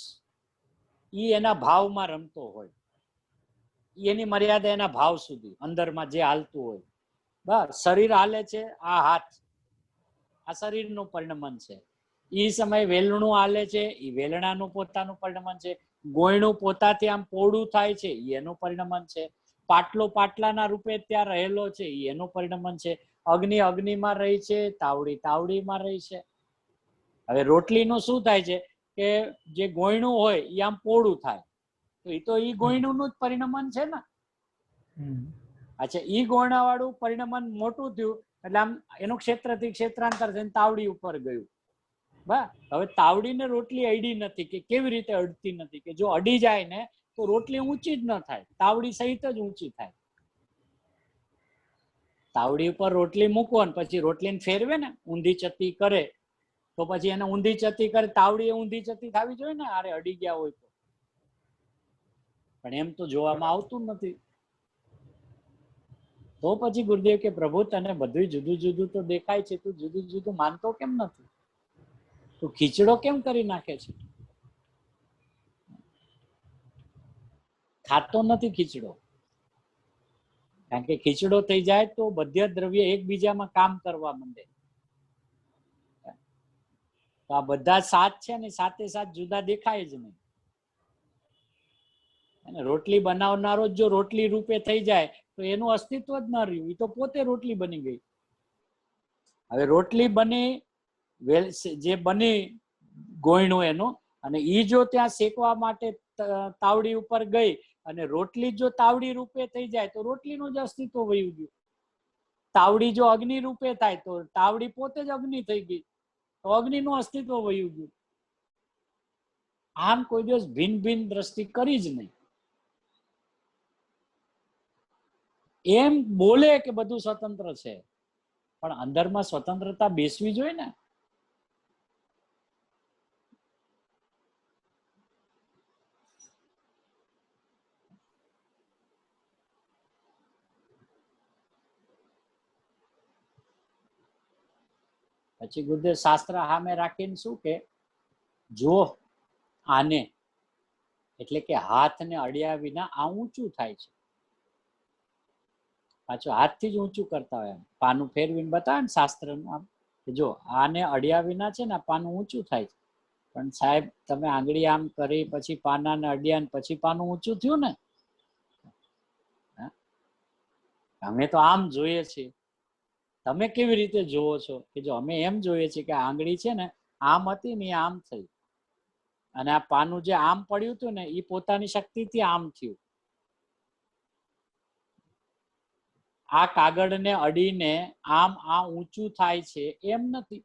ઈ એના ભાવમાં રમતો હોય, એની મર્યાદા એના ભાવ સુધી અંદરમાં જે હાલતું હોય. બસ શરીર હાલે છે, આ હાથ, આ શરીરનું પરિણમન છે. એ સમયે વેલણું હાલે છે, એ વેલણાનું પોતાનું પરિણમન છે. ગોયણું પોતાથી આમ પોળું થાય છે, એનું પરિણમન છે. પાટલો પાટલાના રૂપે ત્યાં રહેલો છે, એનું પરિણમન છે. અગ્નિ અગ્નિમાં રહી છે, તાવડી તાવડીમાં રહી છે. હવે રોટલીનું શું થાય છે કે જે ગોયણું હોય એ આમ પોળું થાય, તો એ ગોયણુંનું જ પરિણમન છે ને. અચ્છા, ઈ ગોયણા વાળું પરિણમન મોટું થયું એટલે આમ એનું ક્ષેત્રથી ક્ષેત્રાંતર થઈને તાવડી ઉપર ગયું. બા હવે તાવડીને રોટલી અડી નથી, કે કેવી રીતે અડતી નથી, કે જો અડી જાય ને તો રોટલી ઊંચી જ ન થાય, તાવડી સહિત જ ઊંચી થાય. તાવડી ઉપર રોટલી મૂકો ને પછી રોટલીને ફેરવે ને, ઊંધી ચતી કરે તો પછી એને ઊંધી ચતી કરે, તાવડી ઊંધી ચતી થવી જોઈએ ને, આરે અડી ગયા હોય તો. પણ એમ તો જોવામાં આવતું નથી. તો પછી ગુરુદેવ કે પ્રભુ તને બધું જુદું જુદું તો દેખાય છે, તું જુદું જુદું માનતો કેમ નથી? તું ખીચડો કેમ કરી નાખે છે? ખાતો નથી ખીચડો, કારણ કે ખીચડો થઈ જાય તો બધ્ય દ્રવ્ય એકબીજામાં કામ કરવા માંડે. તો આ બધા 7 છે ને, 7 જુદા દેખાય જ નહીં. અને રોટલી બનાવનારો જો રોટલી રૂપે થઈ જાય તો એનું અસ્તિત્વ જ ન રહ્યું, એ તો પોતે રોટલી બની ગઈ. હવે રોટલી બની, જે બની ગોયણું એનું, અને ઈ જો ત્યાં શેકવા માટે તાવડી ઉપર ગઈ અને રોટલી જો તાવડી રૂપે થઈ જાય તો રોટલીનું જ અસ્તિત્વ વયું ગયું. તાવડી જો અગ્નિ રૂપે થાય તો તાવડી પોતે જ અગ્નિ થઈ ગઈ, તો અગ્નિનું અસ્તિત્વ વયું ગયું. આમ કોઈ દિવસ ભિન્ન ભિન્ન દ્રષ્ટિ કરી જ નહીં. એમ બોલે કે બધું સ્વતંત્ર છે, પણ અંદરમાં સ્વતંત્રતા બેસવી જોઈએ ને. પછી ગુરુદેવ શાસ્ત્ર સામે રાખીને શું કે, જો આને એટલે કે હાથને અડ્યા વિના આ ઊંચું થાય છે. પાછું હાથથી જ ઊંચું કરતા હોય, પાનું ફેરવીને બતાવે ને શાસ્ત્રનું આમ, કે જો આને અડ્યા વિના છે ને પાનું ઊંચું થાય છે. પણ સાહેબ તમે આંગળી આમ કરી પછી પાનાને અડ્યા ને પછી પાનું ઊંચું થયું ને. અમે તો આમ જોઈએ છીએ, તમે કેવી રીતે જોવો છો? કે જો અમે એમ જોઈએ છીએ કે આંગળી છે ને આમ હતી ને આમ થઈ, અને આ પાનું જે આમ પડ્યું હતું ને એ પોતાની શક્તિથી આમ થયું. આ કાગળને અડીને આમ આ ઊંચું થાય છે એમ નથી.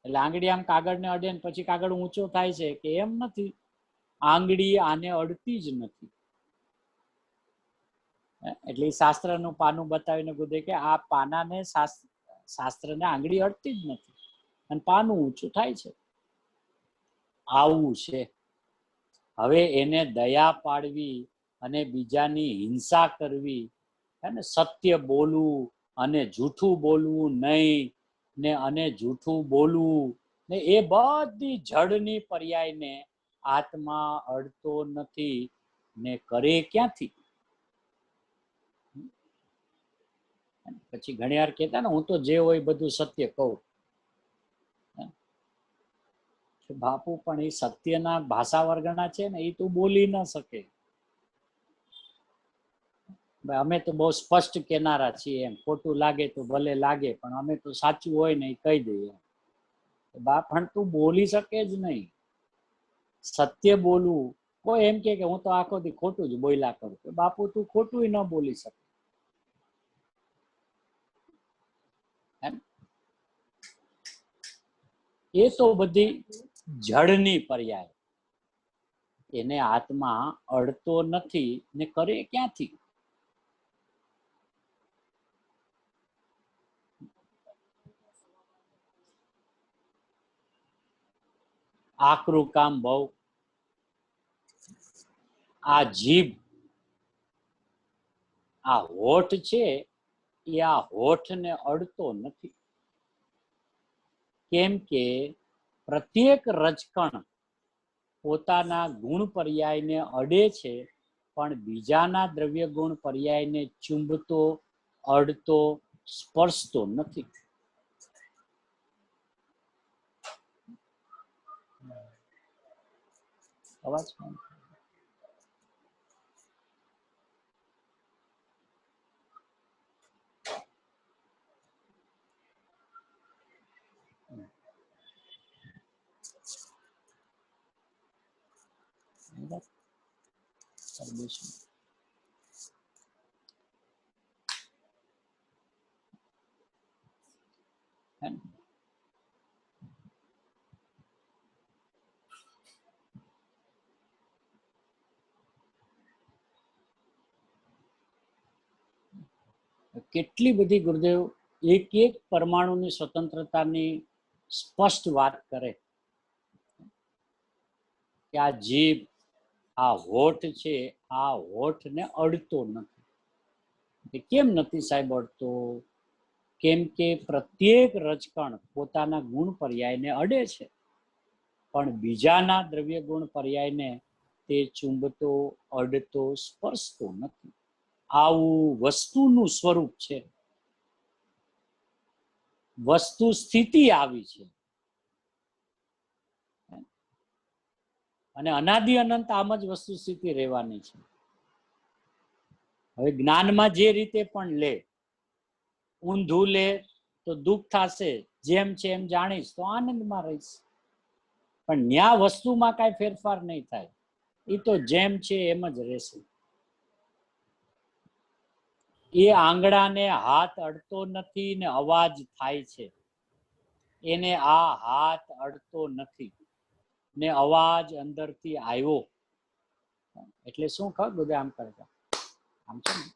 એટલે આંગળી આમ કાગળને અડે ને પછી કાગળ ઊંચો થાય છે કે એમ નથી. આંગળી આને અડતી જ નથી. એટલે શાસ્ત્રનું પાનું બતાવીને કીધું કે આ પાનાને શાસ્ત્રને આંગળી અડતી જ નથી અને પાનું ઊંચું થાય છે. આવું છે. હવે એને દયા પાડવી અને બીજાની હિંસા કરવી, અને સત્ય બોલવું અને જૂઠું બોલવું નહીં, ને અને જૂઠું બોલવું ને એ બધી જડની પર્યાયને આત્મા અડતો નથી ને કરે ક્યાંથી? પછી ઘણી વાર કહેતા ને હું તો જે હોય બધું સત્ય કહું. બાપુ પણ એ સત્યના ભાષા વર્ગના છે ને, એ તું બોલી ન શકે. અમે તો બહુ સ્પષ્ટ કહેનારા છીએ, એમ ખોટું લાગે તો ભલે લાગે, પણ અમે તો સાચું હોય ને એ કહી દઈએ. બાપ પણ તું બોલી શકે જ નહીં. સત્ય બોલવું, કોઈ એમ કે હું તો આખો દી ખોટું જ બોલ્યા કરું, બાપુ તું ખોટું ન બોલી શકે. એ તો બધી જળની પર્યાય, એને આત્મા અડતો નથી ને કરે ક્યાંથી? આકરું કામ બહુ. આ જીભ, આ હોઠ છે એ આ હોઠને અડતો નથી. કેમ કે પ્રત્યેક રજકણ પોતાના ગુણ પર્યાયને અડે છે, પણ બીજાના દ્રવ્ય ગુણ પર્યાયને ચુંબતો, અડતો, સ્પર્શતો નથી. અવાજ કેટલી બધી ગુરુદેવ એક એક પરમાણુની સ્વતંત્રતાની સ્પષ્ટ વાત કરે કે આ જીભ, આ હોઠ છે, આ હોઠને અડતો નથી. કેમ નથી સાહેબ અડતો? કેમ કે પ્રત્યેક રજકણ પોતાના ગુણ પર્યાયને અડે છે, પણ બીજાના દ્રવ્ય ગુણ પર્યાયને તે ચુંબતો, અડતો, સ્પર્શતો નથી. આવું વસ્તુનું સ્વરૂપ છે. વસ્તુ સ્થિતિ આવી છે, અને અનાદિ અનંત આમ જ વસ્તુ સ્થિતિ રહેવાની છે. હવે જ્ઞાનમાં જે રીતે પણ લે, ઊંધું લે તો દુઃખ થશે, જેમ છે એમ જાણીશ તો આનંદમાં રહીશ. પણ ન્યા વસ્તુમાં કાંઈ ફેરફાર નહીં થાય, એ તો જેમ છે એમ જ રહેશે. એ આંગળાને હાથ અડતો નથી ને અવાજ થાય છે, એને આ હાથ અડતો નથી ને અવાજ અંદરથી આવ્યો. એટલે શું ખબર? બધા આમ કરે, આમ છે ને,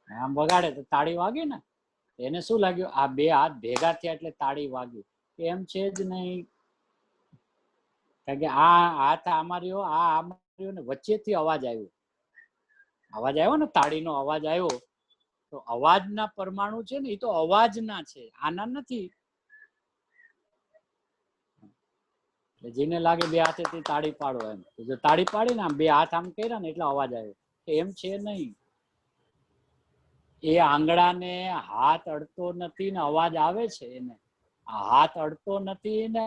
આમ વગાડે તો તાળી વાગે ને, એને શું લાગ્યું? આ બે હાથ ભેગા થયા એટલે તાળી વાગ્યું. એમ છે જ નહીં. કારણ કે આ હાથ આમાં રહ્યો, આ આમાં રહ્યો ને વચ્ચેથી અવાજ આવ્યો. અવાજ આવ્યો ને, તાળીનો અવાજ આવ્યો, તો અવાજના પરમાણુ છે ને, એ તો અવાજના છે, આના નથી. જેને લાગે બે હાથેથી તાળી પાડો, એમ જો તાળી પાડી ને આમ બે હાથ આમ કર્યા ને એટલે અવાજ આવ્યો, એમ છે નહીં. એ આંગળાને હાથ અડતો નથી ને અવાજ આવે છે, એને હાથ અડતો નથી ને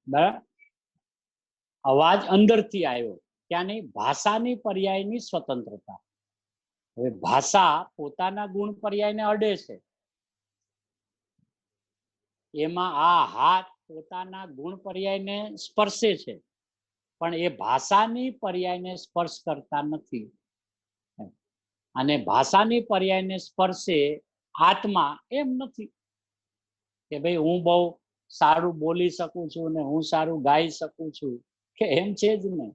બરાબર, અવાજ અંદરથી આવ્યો, ત્યાં નહીં, ભાષાની પર્યાયની સ્વતંત્રતા. હવે ભાષા પોતાના ગુણ પર્યાયને અડે છે, એમાં આ હાથ પોતાના ગુણ પર્યાયને સ્પર્શે છે, પણ એ ભાષાની પર્યાયને સ્પર્શ કરતા નથી. અને ભાષાની પર્યાયને સ્પર્શે આત્મા એમ નથી કે ભાઈ હું બહુ સારું બોલી શકું છું ને હું સારું ગાઈ શકું છું, કે એમ છે જ નહીં.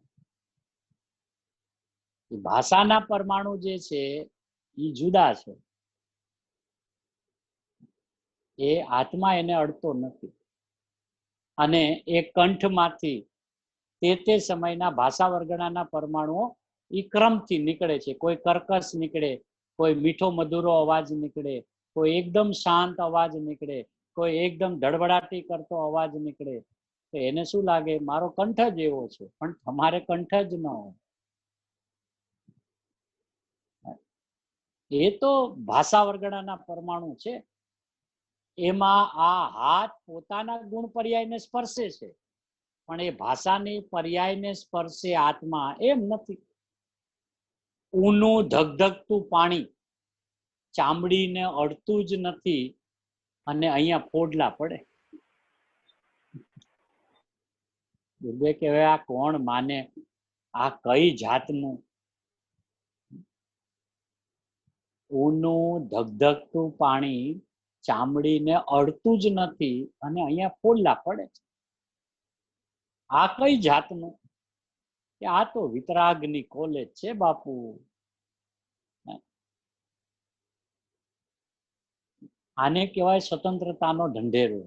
ભાષાના પરમાણુ જે છે એ જુદા છે, એ આત્મા એને અડતો નથી. અને એ કંઠમાંથી તે સમયના ભાષા વર્ગણાના પરમાણુઓ એ ક્રમથી નીકળે છે. કોઈ કર્કશ નીકળે, કોઈ મીઠો મધુરો અવાજ નીકળે, કોઈ એકદમ શાંત અવાજ નીકળે, કોઈ એકદમ ધડબડાટી કરતો અવાજ નીકળે. તો એને શું લાગે, મારો કંઠ જ એવો છે, પણ તમારે કંઠ જ ન હોય. એ તો ભાષા વર્ગણાના પરમાણુ છે. એમાં આ હાથ પોતાના ગુણ પર્યાયને સ્પર્શે છે, પણ એ ભાષાની પર્યાયને સ્પર્શે આત્મા એમ નથી. ઊનું ધગધગતું પાણી ચામડીને અડતું જ નથી, અને અહીંયા ફોડલા પડે. કે હવે આ કોણ માને, આ કઈ જાતનું? ઊનું ધગધગતું પાણી ચામડીને અડતું જ નથી, અને અહીંયા ફોડલા પડે છે. આ કઈ જાતનું? કે આ તો વિતરાગની કોલેજ છે બાપુ. આને કહેવાય સ્વતંત્રતાનો ઢંઢેરો.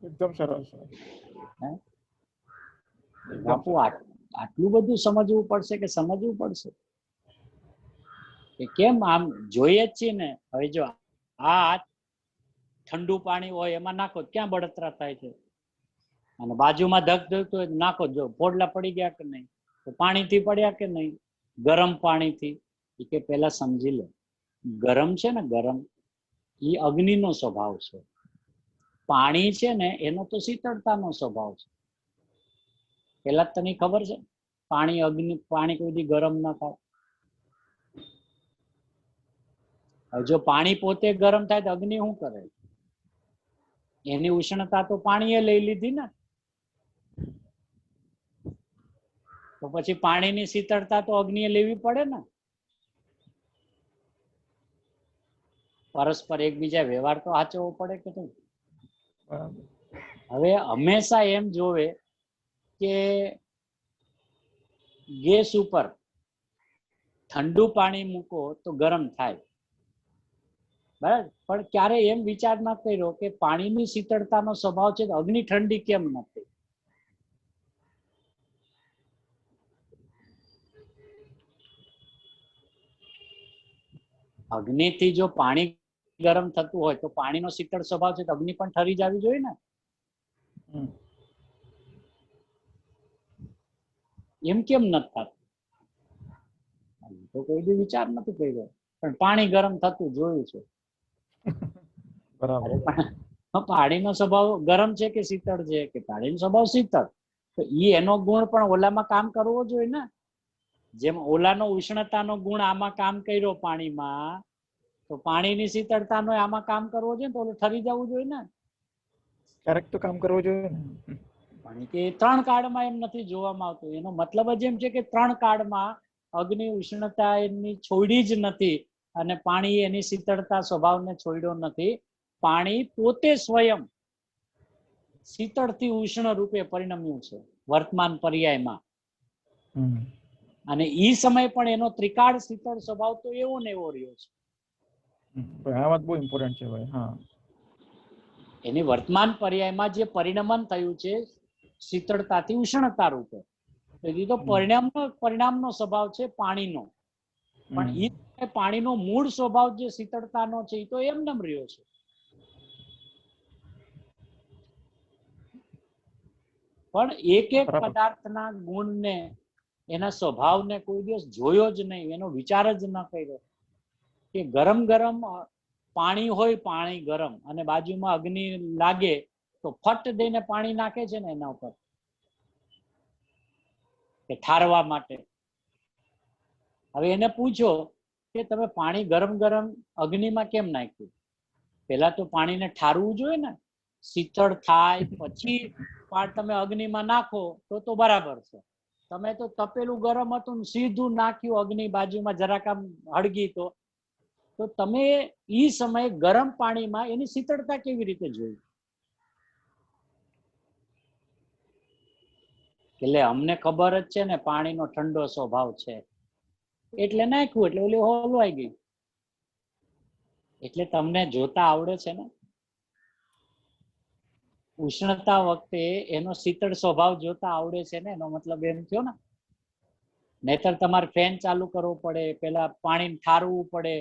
એકદમ સરસ.
બાપુ આટલું બધું સમજવું પડશે કે સમજવું પડશે કે કેમ આમ જોઈએ જ છીએ ને. હવે જો આ ઠંડુ પાણી હોય એમાં નાખો, ક્યાં બળતરા થાય છે? અને બાજુમાં ધગધગતું હોય નાખો, જો ફોડલા પડી ગયા કે નહીં? તો પાણીથી પડ્યા કે નહીં? ગરમ પાણીથી. કે પેલા સમજી લો, ગરમ છે ને, ગરમ એ અગ્નિનો સ્વભાવ છે. પાણી છે ને એનો તો શીતળતાનો સ્વભાવ છે. પેલા તને ખબર છે, પાણી અગ્નિ, પાણી કોઈ દી ગરમ ના થાય. જો પાણી પોતે ગરમ થાય તો અગ્નિ શું કરે? એની ઉષ્ણતા તો પાણીએ લઈ લીધી ને. તો પછી પાણીની શીતળતા તો અગ્નિએ લેવી પડે ને. પરસ્પર એકબીજા વ્યવહાર તો સાચવવો પડે કે નહીં? હવે હંમેશા એમ જોવે કે ગેસ ઉપર ઠંડુ પાણી મૂકો તો ગરમ થાય, બરાબર, પણ ક્યારે એમ વિચાર ના કર્યો કે પાણીની શીતળતાનો સ્વભાવ છે, અગ્નિ ઠંડી કેમ નથી? અગ્નિથી જો પાણી ગરમ થતું હોય તો પાણીનો શીતળ સ્વભાવ છે, તો અગ્નિ પણ ઠરી જવી જોઈએ ને. એમ કેમ નથી થતું? તો કોઈ બી વિચાર નથી કર્યો, પણ પાણી ગરમ થતું જોયું છે.
બરાબર.
પાણીનો સ્વભાવ ગરમ છે કે શીતળ છે? કે પાણીનો સ્વભાવ શીતળ. તો એનો ગુણ પણ ઓલામાં કામ કરવો જોઈએ ને. જેમ ઓલાનો ઉષ્ણતાનો ગુણ આમાં કામ કર્યો પાણીમાં, તો પાણીની શીતળતાનો આમાં કામ કરવો જોઈએ, તો ઓલું ઠરી જવું જોઈએ ને.
ક્યારેક તો કામ કરવું જોઈએ ને.
પણ કે 3 કાળમાં એમ નથી જોવામાં આવતું. એનો મતલબ જ એમ છે કે 3 કાળમાં અગ્નિ ઉષ્ણતા એની છોડી જ નથી, અને પાણી એની શીતળતા સ્વભાવને છોડ્યો નથી. પાણી પોતે સ્વયં શીતળથી ઉષ્ણ રૂપે પરિણમ્યું છે વર્તમાન પર્યાયમાં. અને ઈ સમય પણ એનો ત્રિકાળ શીતળ સ્વભાવ તો એવો ને એવો રહ્યો છે.
આ વાત બહુ ઇમ્પોર્ટન્ટ છે ભાઈ. હા,
એની વર્તમાન પર્યાયમાં જે પરિણમન થયું છે શીતળતાથી ઉષ્ણતા રૂપે, એ તો પરિણામનો સ્વભાવ છે પાણીનો. પણ એ પાણીનો મૂળ સ્વભાવ જે શીતળતાનો છે એ તો એમને રહ્યો છે. પણ એક એક પદાર્થના ગુણને, એના સ્વભાવને કોઈ દિવસ જોયો જ નહીં, એનો વિચાર જ ન કર્યો કે ગરમ ગરમ પાણી હોય, પાણી ગરમ, અને બાજુમાં અગ્નિ લાગે તો ફટ દઈને પાણી નાખે છે ને એના ઉપર કે ઠારવા માટે. હવે એને પૂછો કે તમે પાણી ગરમ ગરમ અગ્નિમાં કેમ નાખ્યું? પેલા તો પાણીને ઠારવું જોઈએ ને, શીતળ થાય પછી તમે અગ્નિમાં નાખો તો બરાબર છે. તમે તો તપેલું ગરમ હતું ને સીધું નાખ્યું અગ્નિ બાજુમાં, જરાક આમ હળગી તો તમે ઈ સમયે ગરમ પાણીમાં એની શીતળતા કેવી રીતે જોઈ? એટલે અમને ખબર જ છે ને પાણીનો ઠંડો સ્વભાવ છે, એટલે નાખ્યું એટલે ઓલી હલવાઈ ગઈ. એટલે તમને જોતા આવડે છે ને, ઉષ્ણતા વખતે એનો શીતળ સ્વભાવ જોતા આવડે છે ને, એનો મતલબ એમ થયો ને. નહીતર તમારે ફેન ચાલુ કરવો પડે, પેલા પાણી ઠારવું પડે,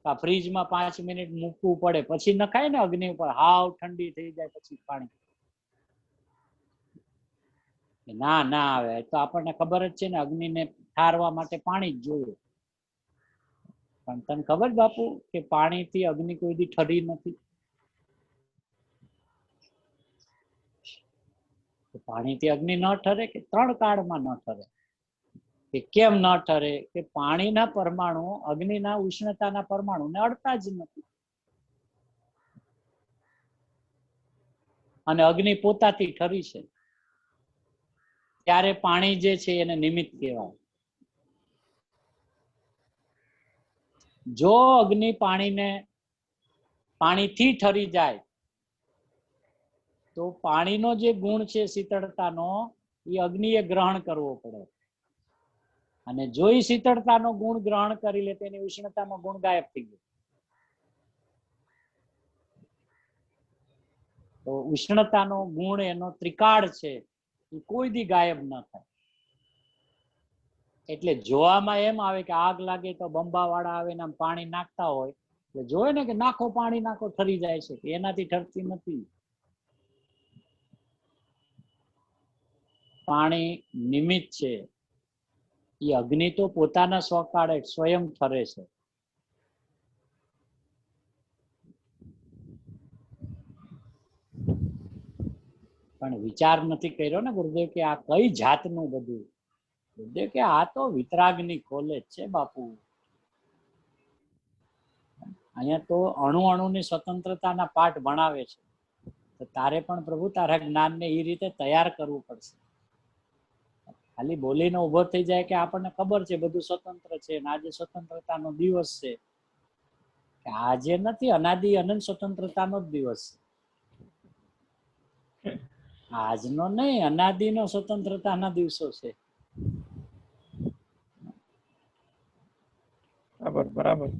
ફ્રીજમાં 5 મિનિટ મૂકવું પડે, પછી નખાય ને અગ્નિ ઉપર, હાવ ઠંડી થઈ જાય પછી પાણી. ના ના આવે તો આપણને ખબર જ છે ને, અગ્નિને ઠારવા માટે પાણી જ જોઈએ. પણ તને ખબર બાપુ કે પાણીથી અગ્નિ કોઈ દી ઠરી નથી? પાણીથી અગ્નિ ન ઠરે કે 3 કાળમાં ન ઠરે. કે કેમ ન ઠરે? કે પાણીના પરમાણુ અગ્નિના ઉષ્ણતાના પરમાણુને અડતા જ નથી, અને અગ્નિ પોતાથી ઠરી છે. ત્યારે પાણી જે છે એને નિમિત્ત કહેવાય. જો અગ્નિ પાણીથી ઠરી જાય તો પાણીનો જે ગુણ છે શીતળતાનો, એ અગ્નિએ ગ્રહણ કરવો પડે. અને જો એ શીતળતાનો ગુણ ગ્રહણ કરી લે, તેની ઉષ્ણતાનો ગુણ ગાયબ થઈ ગયો. તો ઉષ્ણતાનો ગુણ એનો ત્રિકાળ છે, એ કોઈ દી ગાયબ ન થાય. એટલે જોવામાં એમ આવે કે આગ લાગે તો બંબા વાળા આવે ને પાણી નાખતા હોય, એટલે જોવે ને કે નાખો પાણી નાખો, ઠરી જાય છે. એનાથી ઠરતી નથી. પાણી નિમિત્ત છે. એ અગ્નિ તો પોતાના સ્વકાળે સ્વયં ઠરે છે. પણ વિચાર નથી કર્યો ને ગુરુદેવ કે આ કઈ જાતનું બધું. ગુરુદેવ કે આ તો વિતરાગની કોલેજ છે બાપુ. અહીંયા તો અણુ અણુની સ્વતંત્રતાના પાઠ ભણાવે છે. તો તારે પણ પ્રભુ તારા જ્ઞાનને એ રીતે તૈયાર કરવું પડશે. ખાલી બોલીને ઉભો થઈ જાય કે આપણને ખબર છે બધું સ્વતંત્ર છે, અને આજે સ્વતંત્રતાનો દિવસ છે. કે આજે નથી, અનાદિ અનંત સ્વતંત્રતાનો જ દિવસ છે. આજનો નહીં, અનાદિનો સ્વતંત્રતાના દિવસો છે.
બરાબર બરાબર.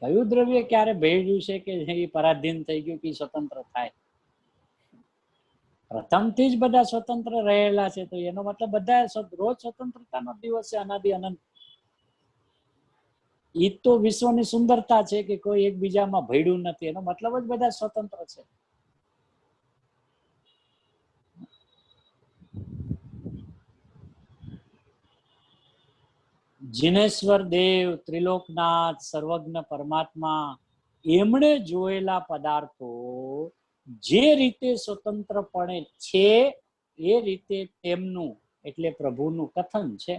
કયું દ્રવ્ય ક્યારે ભેળ્યું છે કે એ પરાધીન થઈ ગયું કે સ્વતંત્ર થાય? પ્રથમથી જ બધા સ્વતંત્ર રહેલા છે, તો એનો મતલબ બધા રોજ સ્વતંત્રતાનો દિવસ છે, અનાદિ અનંત. ઈ તો વિશ્વની સુંદરતા છે કે કોઈ એકબીજામાં ભેળ્યું નથી, એનો મતલબ જ બધા સ્વતંત્ર છે. જીનેશ્વર દેવ, ત્રિલોકનાથ, સર્વજ્ઞ પરમાત્મા, એમણે જોયેલા પદાર્થો જે રીતે સ્વતંત્રપણે છે, એ રીતે તેમનું એટલે પ્રભુનું કથન છે.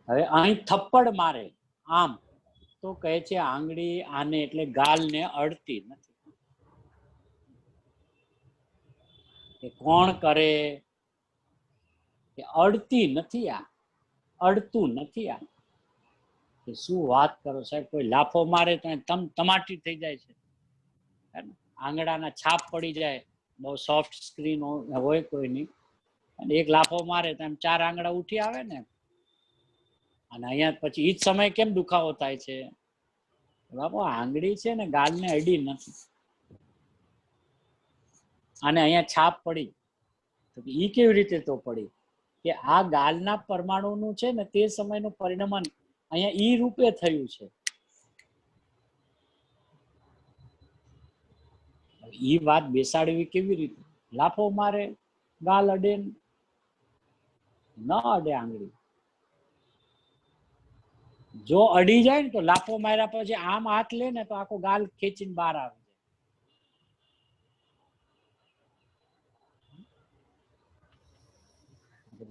હવે અહીં થપ્પડ મારે આમ તો કહે છે આંગળી આને એટલે ગાલને અડતી નથી. કે કોણ કરે? કે અડતી નથી, આ અડતું નથી. આ કે શું વાત કરો સાહેબ? કોઈ લાફો મારે તો ટમાટી થઈ જાય છે, આંગળાના છાપ પડી જાય. બહુ સોફ્ટ સ્ક્રીન હોય કોઈની, અને એક લાફો મારે તો એમ 4 આંગળા ઉઠી આવે ને. અને અહીંયા પછી ઈ જ સમય કેમ દુખાવો થાય છે? બાપુ આંગળી છે ને ગાલને અડી નથી, અને અહીંયા છાપ પડી. તો ઈ કેવી રીતે તો પડી? કે આ ગાલના પરમાણુનું છે ને તે સમયનું પરિણમન અહીંયા ઈ રૂપે થયું છે. ઈ વાત બેસાડવી કેવી રીતે? લાફો મારે ગાલ અડે ન અડે આંગળી? જો અડી જાય ને તો લાફો માર્યા પછી આમ હાથ લે ને તો આખો ગાલ ખેંચીને બહાર આવે.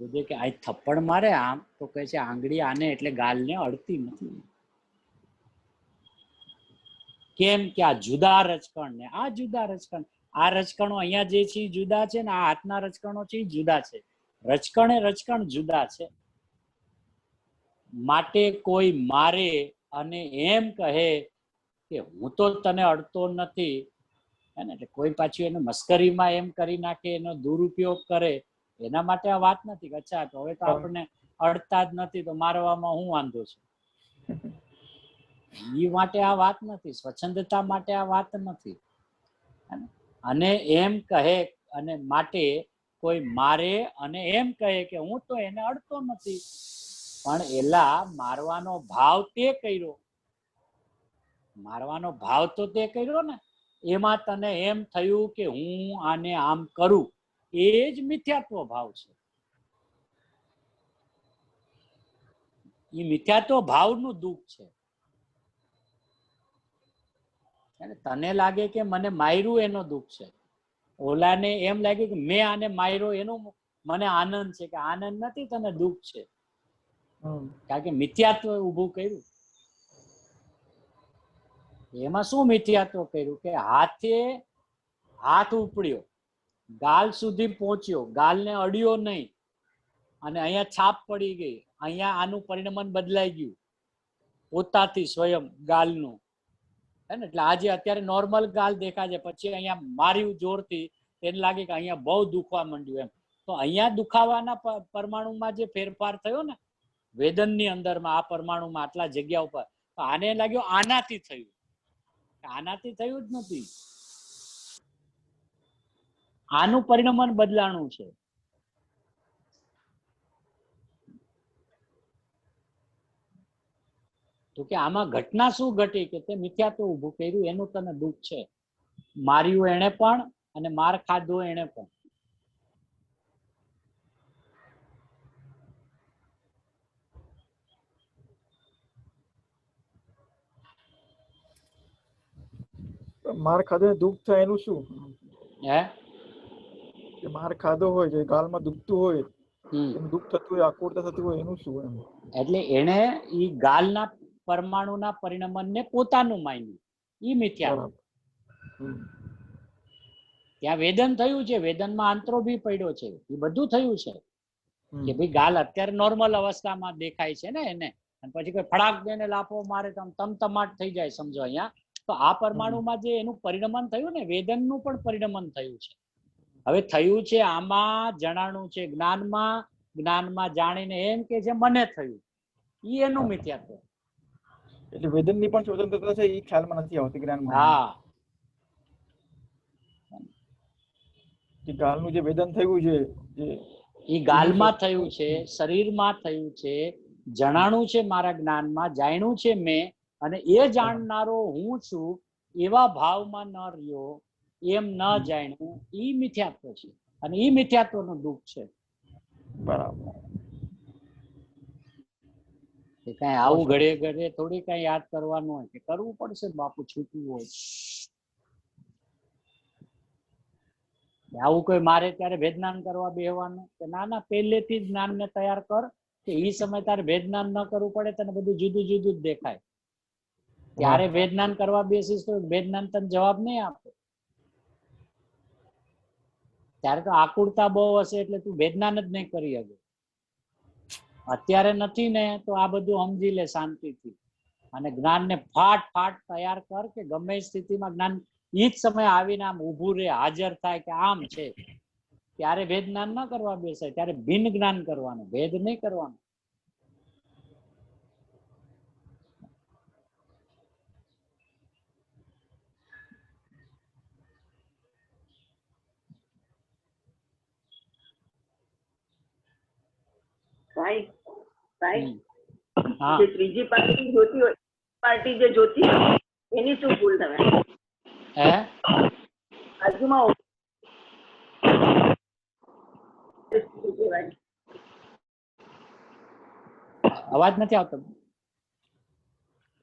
બધું કે આ થપ્પડ મારે આમ તો કહે છે આંગળી આને એટલે ગાલને અડતી નથી. કેમ કે આ જુદા રજકણ ને આ જુદા રજકણ, આ રજકણો અહીંયા જે છે જુદા છે ને આ હાથના રજકણો છે જુદા છે. રજકણ જુદા છે. માટે કોઈ મારે અને એમ કહે કે હું તો તને અડતો નથી, એટલે કોઈ પાછું એને મસ્કરીમાં એમ કરી નાખે, એનો દુરુપયોગ કરે, એના માટે આ વાત નથી. અચ્છા તો હવે તો આપણને અડતા જ નથી તો મારવામાં હું વાંધો છે, એ માટે આ વાત નથી. સ્વચ્છંદતા માટે આ વાત નથી. અને એમ કહે અને માટે કોઈ મારે અને એમ કહે કે હું તો એને અડતો નથી, પણ એલા મારવાનો ભાવ તે કર્યો, મારવાનો ભાવ તો તે કર્યો ને, એમાં તને એમ થયું કે હું આને આમ કરું, એ જ મિથ્યાત્વ ભાવ છે. એ મિથ્યાત્વ ભાવનું દુઃખ છે. તને લાગે કે મને માર્યું એનો દુઃખ છે, ઓલાને એમ લાગ્યું કે મેં આને માર્યો એનો મને આનંદ છે, કે આનંદ નથી, તને દુઃખ છે. કારણ કે મિથ્યાત્વ ઊભું કર્યું. એમાં શું મિથ્યાત્વ કર્યું કે હાથ ઉપડ્યો, ગાલ સુધી પહોંચ્યો, ગાલને અડ્યો નહીં, અને અહીંયા છાપ પડી ગઈ, અહીંયા આનું પરિણમન બદલાઈ ગયું પોતાથી સ્વયં ગાલનું. એટલે આજે અત્યારે નોર્મલ ગાલ દેખાય છે, પછી અહીંયા માર્યું જોરથી, એને લાગે કે અહીંયા બહુ દુખવા માંડ્યું એમ. તો અહીંયા દુખાવાના પરમાણુમાં જે ફેરફાર થયો ને વેદનની અંદરમાં, આ પરમાણુમાં આટલા જગ્યા ઉપર, તો આને લાગ્યું આનાથી થયું. આનાથી થયું જ નથી, આનું પરિણમન બદલાણું છે. તો કે આમાં ઘટના શું ઘટી કે તે મિથ્યાત્વ ઊભું કર્યું, એનું તને દુઃખ છે. માર્યું એને પણ અને માર ખાધો એને પણ.
માર ખાધો દુઃખ થાય એનું શું?
હે
કે માર ખાધો હોય છે, ગાલમાં દુખતું હોય, એનું દુઃખ થતું હોય, આકુરતા થતું હોય, એનું શું એમ? એટલે
એને ઈ ગાલના પરમાણુના પરિણમનને પોતાનું માન્યું, ઈ મિથ્યાત્વ. ત્યાં વેદન થયું છે, વેદનમાં આંતરો બી પડ્યો છે, એ બધું થયું છે કે ભાઈ ગાલ અત્યારે નોર્મલ અવસ્થામાં દેખાય છે ને એને, અને પછી કોઈ ફડાક દઈને લાફો મારે તો તમતમાટ થઈ જાય, સમજો અહીંયા. તો આ પરમાણુમાં જે એનું પરિણમન થયું ને, વેદનનું પણ પરિણમન થયું છે. હવે થયું છે આમાં જણાણું છે જ્ઞાનમાં જાણીને એમ કે છે મને થયું, ઈ એનું મિથ્યાત્વ.
એટલે વેદનની પણ સ્વતંત્રતા છે, એ ખ્યાલમાં નથી આવતી જ્ઞાનમાં.
હા,
કે ગાલનું જે વેદન થયું છે,
એ ગાલમાં થયું છે, શરીરમાં થયું છે, જણાણું છે મારા જ્ઞાનમાં, જાણ્યું છે મેં, અને એ જાણનારો હું છું એવા ભાવમાં ન રહ્યો, એમ ન જાણ્યું, ઈ મિથ્યાત્વ છે. અને ઈ મિથ્યાત્વનું દુઃખ છે.
બરાબર.
કઈ આવું ઘડે ઘડે થોડી કઈ યાદ કરવાનું હોય, કે કરવું પડશે બાપુ, છૂટવું હોય. આવું કોઈ મારે ત્યારે ભેદનાન કરવા બેહવાનું કે ના, પહેલેથી જ જ્ઞાનને તૈયાર કર, કે એ સમય તારે ભેદનાન ન કરવું પડે, તને બધું જુદું જુદું જ દેખાય. ત્યારે ભેદનાન કરવા બેસીસ તો ભેદનાન તને જવાબ નહીં આપે. ત્યારે તો આકુરતા બહુ હશે એટલે તું ભેદનાન જ નહીં કરી શકે. અત્યારે નથી ને તો આ બધું સમજી લે શાંતિથી, અને જ્ઞાનને ફાટ તૈયાર કર, કે ગમે સ્થિતિમાં જ્ઞાન ઈ જ સમય આવીને આમ ઊભું રહે, હાજર થાય કે આમ છે. ત્યારે ભેદ જ્ઞાન ન કરવા બેસાય, ત્યારે ભિન્ન જ્ઞાન કરવાનું, ભેદ નહીં કરવાનું.
જે ત્રીજી પાર્ટી જોતી હોય, પાર્ટી જે જોતી હોય એની શું ભૂલ થવાય? બાજુમાં
અવાજ નથી આવતો.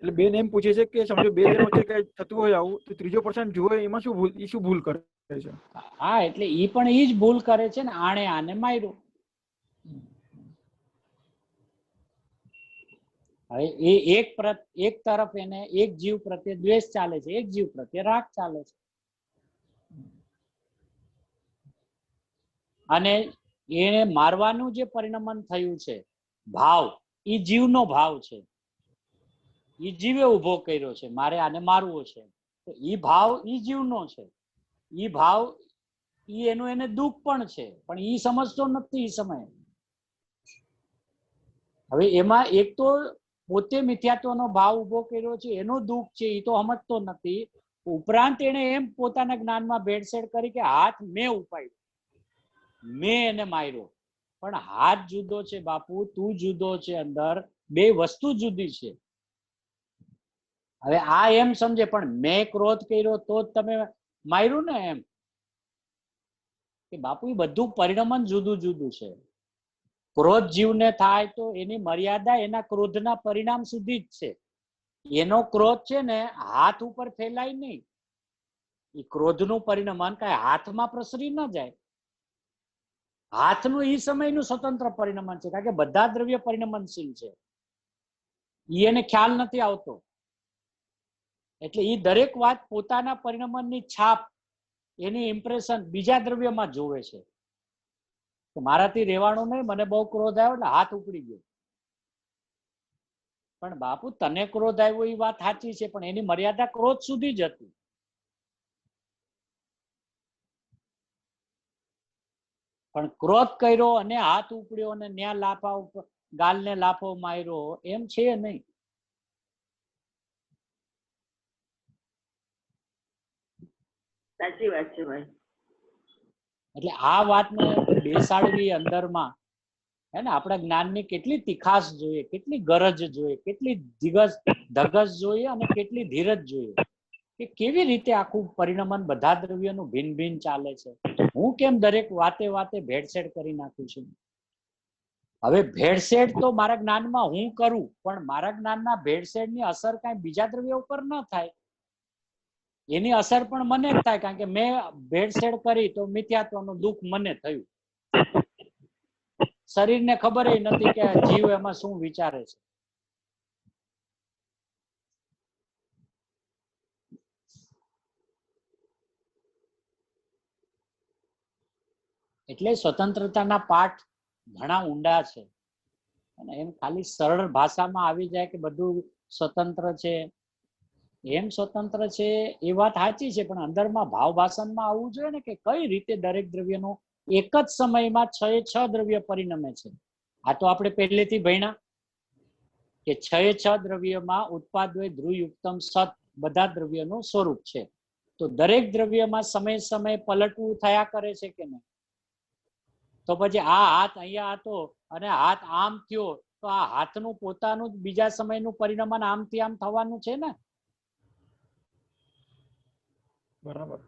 એટલે બેન એમ પૂછે છે કે સમજો બે જણ વચ્ચે કઈ થતું હોય આવું તો ત્રીજો પર્સન જોવે એમાં શું ભૂલ કરે છે?
હા, એટલે ઈ પણ ઈ જ ભૂલ કરે છે ને, આને માર્યું. હવે એ એક તરફ એને એક જીવ પ્રત્યે દ્વેષ ચાલે છે, એક જીવ પ્રત્યે રાગ ચાલે છે, અને એને મારવાનું જે પરિણમન થયું છે ભાવ, એ જીવનો ભાવ છે, એ જીવે ઉભો કર્યો છે, મારે આને મારવો છે, તો ઈ ભાવ ઈ જીવનો છે, ઈ ભાવ ઈ એનું એને દુઃખ પણ છે, પણ ઈ સમજતો નથી એ સમયે. હવે એમાં એક તો પોતે મિથ્યાત્વનો ભાવ ઉભો કર્યો છે, એનો દુઃખ છે, એ તો સમજતો નથી. ઉપરાંત એને એમ પોતાના જ્ઞાનમાં ભેળસેળ કરી કે હાથ મેં ઉપાડ્યો, મેં એને માર્યો. પણ હાથ જુદો છે બાપુ, તું જુદો છે, અંદર બે વસ્તુ જુદી છે. હવે આ એમ સમજે પણ મેં ક્રોધ કર્યો તો જ તમે માર્યું ને, એમ કે બાપુ એ બધું પરિણમન જુદું જુદું છે. ક્રોધ જીવને થાય તો એની મર્યાદા એના ક્રોધના પરિણામ સુધી જ છે. એનો ક્રોધ છે ને હાથ ઉપર ફેલાય નહીં. એ ક્રોધનું પરિણમન કઈ હાથમાં પ્રસરી ન જાય. હાથનું એ સમયનું સ્વતંત્ર પરિણમન છે, કારણ કે બધા દ્રવ્ય પરિણમનશીલ છે. એને ખ્યાલ નથી આવતો. એટલે એ દરેક વાત પોતાના પરિણમનની છાપ, એની ઇમ્પ્રેશન બીજા દ્રવ્યમાં જોવે છે. મારાથી રહેવાનું નહીં, મને બહુ ક્રોધ આવ્યો એટલે હાથ ઉપડી ગયો. પણ બાપુ તને ક્રોધ આવ્યો એ વાત સાચી છે, પણ એની મર્યાદા ક્રોધ સુધી જ હતી. પણ ક્રોધ કર્યો અને હાથ ઉપડ્યો અને ન્યા લાફા ઉપર ગાલને લાફો માર્યો એમ છે નહીં.
સાચી વાત છે ભાઈ.
એટલે આ વાતને બેસાડવી અંદરમાં, હે ને, આપણા જ્ઞાનની કેટલી તીખાસ જોઈએ, કેટલી ગરજ જોઈએ, કેટલી ધગસ જોઈએ અને કેટલી ધીરજ જોઈએ, કે કેવી રીતે આખું પરિણમન બધા દ્રવ્યનું ભિન્ન ભિન્ન ચાલે છે. હું કેમ દરેક વાતે વાતે ભેળસેળ કરી નાખું છું. હવે ભેળસેળ તો મારા જ્ઞાનમાં હું કરું, પણ મારા જ્ઞાનના ભેળસેળની અસર કઈ બીજા દ્રવ્ય ઉપર ન થાય. એની અસર પણ મને જ થાય, કારણ કે મેં ભેળસેળ કરી તો મિથ્યાત્વનું દુઃખ મને થયું. શરીરને ખબર નથી કે જીવ એમાં શું વિચારે છે. એટલે સ્વતંત્રતાના પાઠ ઘણા ઊંડા છે, અને એમ ખાલી સરળ ભાષામાં આવી જાય કે બધું સ્વતંત્ર છે, એમ સ્વતંત્ર છે એ વાત સાચી છે, પણ અંદરમાં ભાવ ભાષણમાં આવવું જોઈએ ને, કે કઈ રીતે દરેક દ્રવ્યનું એક જ સમયમાં 6 દ્રવ્ય પરિણમે છે. આ તો આપણે પહેલેથી ભણ્યા કે 6 દ્રવ્યમાં ઉત્પાદય ધ્રુવયુક્તમ સત બધા દ્રવ્યનું સ્વરૂપ છે. તો દરેક દ્રવ્યમાં સમય સમય પલટવું થયા કરે છે કે નહીં? તો પછી આ હાથ અહીંયા હતો અને હાથ આમ થયો, તો આ હાથનું પોતાનું જ બીજા સમયનું પરિણમન આમથી આમ થવાનું છે ને.
બરાબર.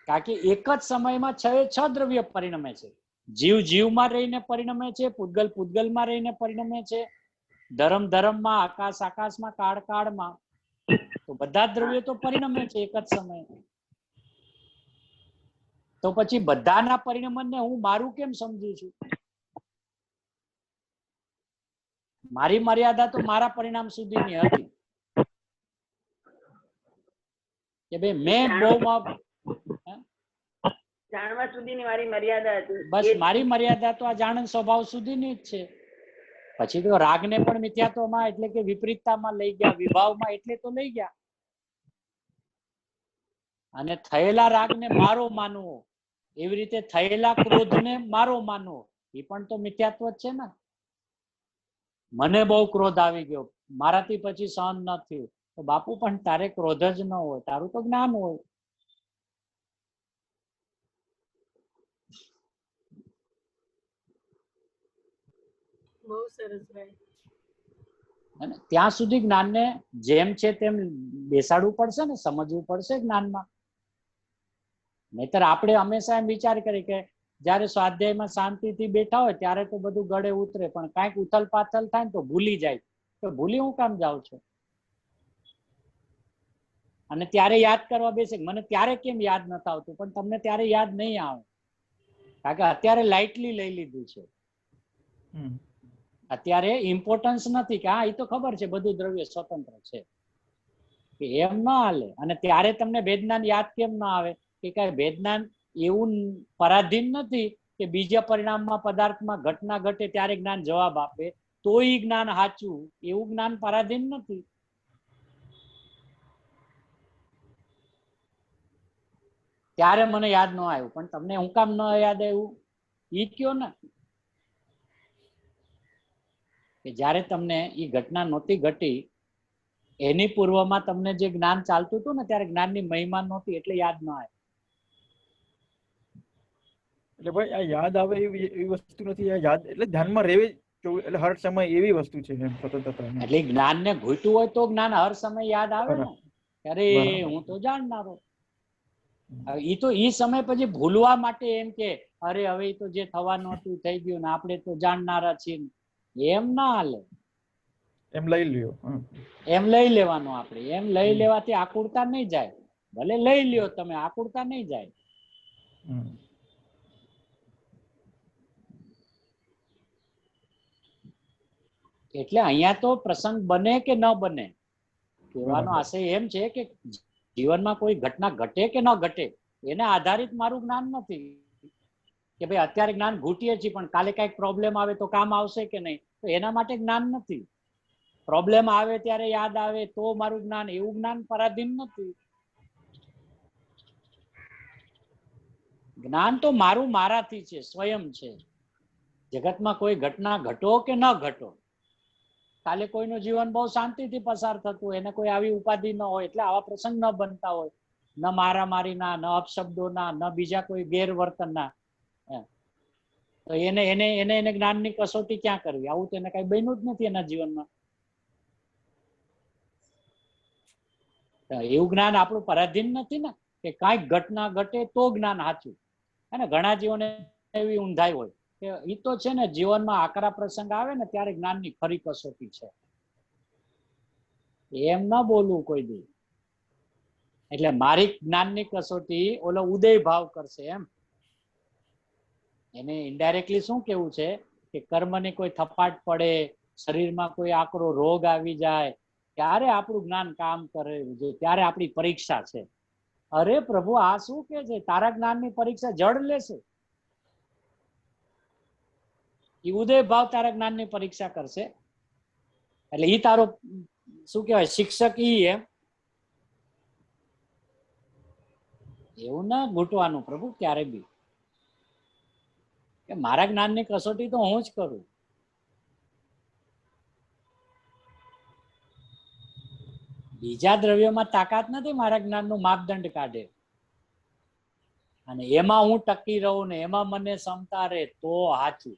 કારણ કે એક જ સમયમાં 6 દ્રવ્ય પરિણમે છે. જીવ જીવમાં રહીને પરિણમે છે, પૂતગલ પૂતગલમાં રહીને પરિણમે છે, ધર્મ ધર્મમાં, આકાશ આકાશમાં, કાળ કાળમાં. તો બધા દ્રવ્યો તો પરિણમે છે એક જ સમયે. તો પછી બધાના પરિણમનને હું મારું કેમ સમજુ છું? મારી મર્યાદા તો મારા પરિણામ સુધીની હતી કે ભાઈ મેં બહુ
જાણવા સુધીની મારી મર્યાદા હતી.
બસ મારી મર્યાદા તો આ જાણન સ્વભાવ સુધીની જ છે. પછી તો રાગને પણ મિથ્યાત્વમાં એટલે કે વિપરીતતામાં લઈ ગયા, વિભાવમાં એટલે તો લઈ ગયા. અને થયેલા રાગને મારો માનવો, એવી રીતે થયેલા ક્રોધને મારો માનવો, એ પણ તો મિથ્યાત્વ જ છે ને. મને બહુ ક્રોધ આવી ગયો, મારાથી પછી સહન ન થયું, તો બાપુ પણ તારે ક્રોધ જ ન હોય, તારું તો જ્ઞાન હોય.
બહુ સરસ ભાઈ.
અને ત્યાં સુધી જ્ઞાનને જેમ છે તેમ બેસાડવું પડશે ને, સમજવું પડશે જ્ઞાનમાં. નહીતર આપણે હંમેશા એમ વિચાર કરીએ કે જયારે સ્વાધ્યાયમાં શાંતિથી બેઠા હોય ત્યારે તો બધું ગળે ઉતરે, પણ કાંઈક ઉથલ પાથલ થાય ને તો ભૂલી જાય તો ભૂલી હું કામ જાઉં છું? અને ત્યારે યાદ કરવા બેસે, મને ત્યારે કેમ યાદ નથી આવતું? પણ તમને ત્યારે યાદ નહીં આવે, કારણ કે અત્યારે લાઇટલી લઈ લીધું છે. અત્યારે ઇમ્પોર્ટન્સ નથી કે હા એ તો ખબર છે બધું દ્રવ્ય સ્વતંત્ર છે, કે એમ ના હાલે. અને ત્યારે તમને ભેદજ્ઞાન યાદ કેમ ના આવે? કે કઈ ભેદજ્ઞાન એવું પરાધીન નથી કે બીજા પરિણામમાં પદાર્થમાં ઘટના ઘટે ત્યારે જ્ઞાન જવાબ આપે તો એ જ્ઞાન સાચું, એવું જ્ઞાન પરાધીન નથી. ત્યારે મને યાદ ન આવ્યું, પણ તમને હું કામ ન યાદ આવ્યું ઈ કયો ને. કે જ્યારે તમને ઈ ઘટના નહોતી ઘટી એની પૂર્વમાં તમને જે જ્ઞાન ચાલતું હતું ને ત્યારે જ્ઞાનની મહિમા નહોતી એટલે યાદ ન આવે.
એટલે ભાઈ આ યાદ આવે એવી વસ્તુ નથી. આ યાદ એટલે ધ્યાનમાં રહેવી એટલે હર સમય એવી વસ્તુ છે એમ સ્વતંત્રતા.
એટલે જ્ઞાનને ઘૂંટવું હોય તો જ્ઞાન હર સમય યાદ આવે ને. અરે હું તો જાણનારો. ઈ તો ઈ સમય પછી ભૂલવા માટે એમ કે અરે હવે તો જે થવાનું હતું થઈ ગયું ને આપણે તો જાણનારા છીએ, એમ ના હાલે.
એમ લઈ લ્યો,
એમ લઈ લેવાનું. આપણે એમ લઈ લેવાથી આકુરતા નહીં જાય. ભલે લઈ લ્યો તમે, આકુરતા નહીં જાય. એટલે અહીંયા તો પ્રસંગ બને કે ન બને, કહેવાનો આશય એમ છે કે જીવનમાં કોઈ ઘટના ઘટે કે ન ઘટે એને આધારિત મારું જ્ઞાન નથી કે ભાઈ અત્યારે જ્ઞાન ઘૂંટીએ છીએ પણ કાલે કઈક પ્રોબ્લેમ આવે તો કામ આવશે કે નહીં, તો એના માટે જ્ઞાન નથી. પ્રોબ્લેમ આવે ત્યારે યાદ આવે તો મારું જ્ઞાન, એવું જ્ઞાન પરાધીન નથી. જ્ઞાન તો મારું મારાથી છે, સ્વયં છે. જગતમાં કોઈ ઘટના ઘટો કે ન ઘટો, કાલે કોઈનું જીવન બહુ શાંતિથી પસાર થતું હોય, એને કોઈ આવી ઉપાધિ ન હોય એટલે આવા પ્રસંગ ન બનતા હોય, ન મારામારીના, ન અપશબ્દોના, ન બીજા કોઈ ગેરવર્તનના. તો એને એને એને એને જ્ઞાનની કસોટી ક્યાં કરવી? આવું તો એને કઈ બન્યું જ નથી એના જીવનમાં. એવું જ્ઞાન આપણું પરાધીન નથી ને કે કાંઈક ઘટના ઘટે તો જ્ઞાન સાચું. અને ઘણા જીવોને એવી ઊંધાઈ હોય કે ઈ તો છે ને જીવનમાં આકરા પ્રસંગ આવે ને ત્યારે જ્ઞાનની ખરી કસોટી છે, એમ ન બોલવું કોઈ દી. એટલે મારી જ્ઞાનની કસોટી ઓલો ઉદય ભાવ કરશે એમ. એને ઇનડાયરેક્ટલી શું કેવું છે કે કર્મની કોઈ થપાટ પડે, શરીરમાં કોઈ આકરો રોગ આવી જાય ત્યારે આપણું જ્ઞાન કામ કરે, ત્યારે આપણી પરીક્ષા છે. અરે પ્રભુ આ શું કે છે? તારા જ્ઞાનની પરીક્ષા જડ લેશે. એ ઉદય ભાવ તારા જ્ઞાનની પરીક્ષા કરશે. એટલે ઈ તારો શું કહેવાય શિક્ષક ઈ એમ. એવું ના ઘૂંટવાનું પ્રભુ ક્યારે બી કે મારા જ્ઞાનની કસોટી તો હું જ કરું. બીજા દ્રવ્યોમાં તાકાત નથી મારા જ્ઞાનનું માપદંડ કાઢે, અને એમાં હું ટકી રહું ને એમાં મને ક્ષમતા રહે તો સાચું.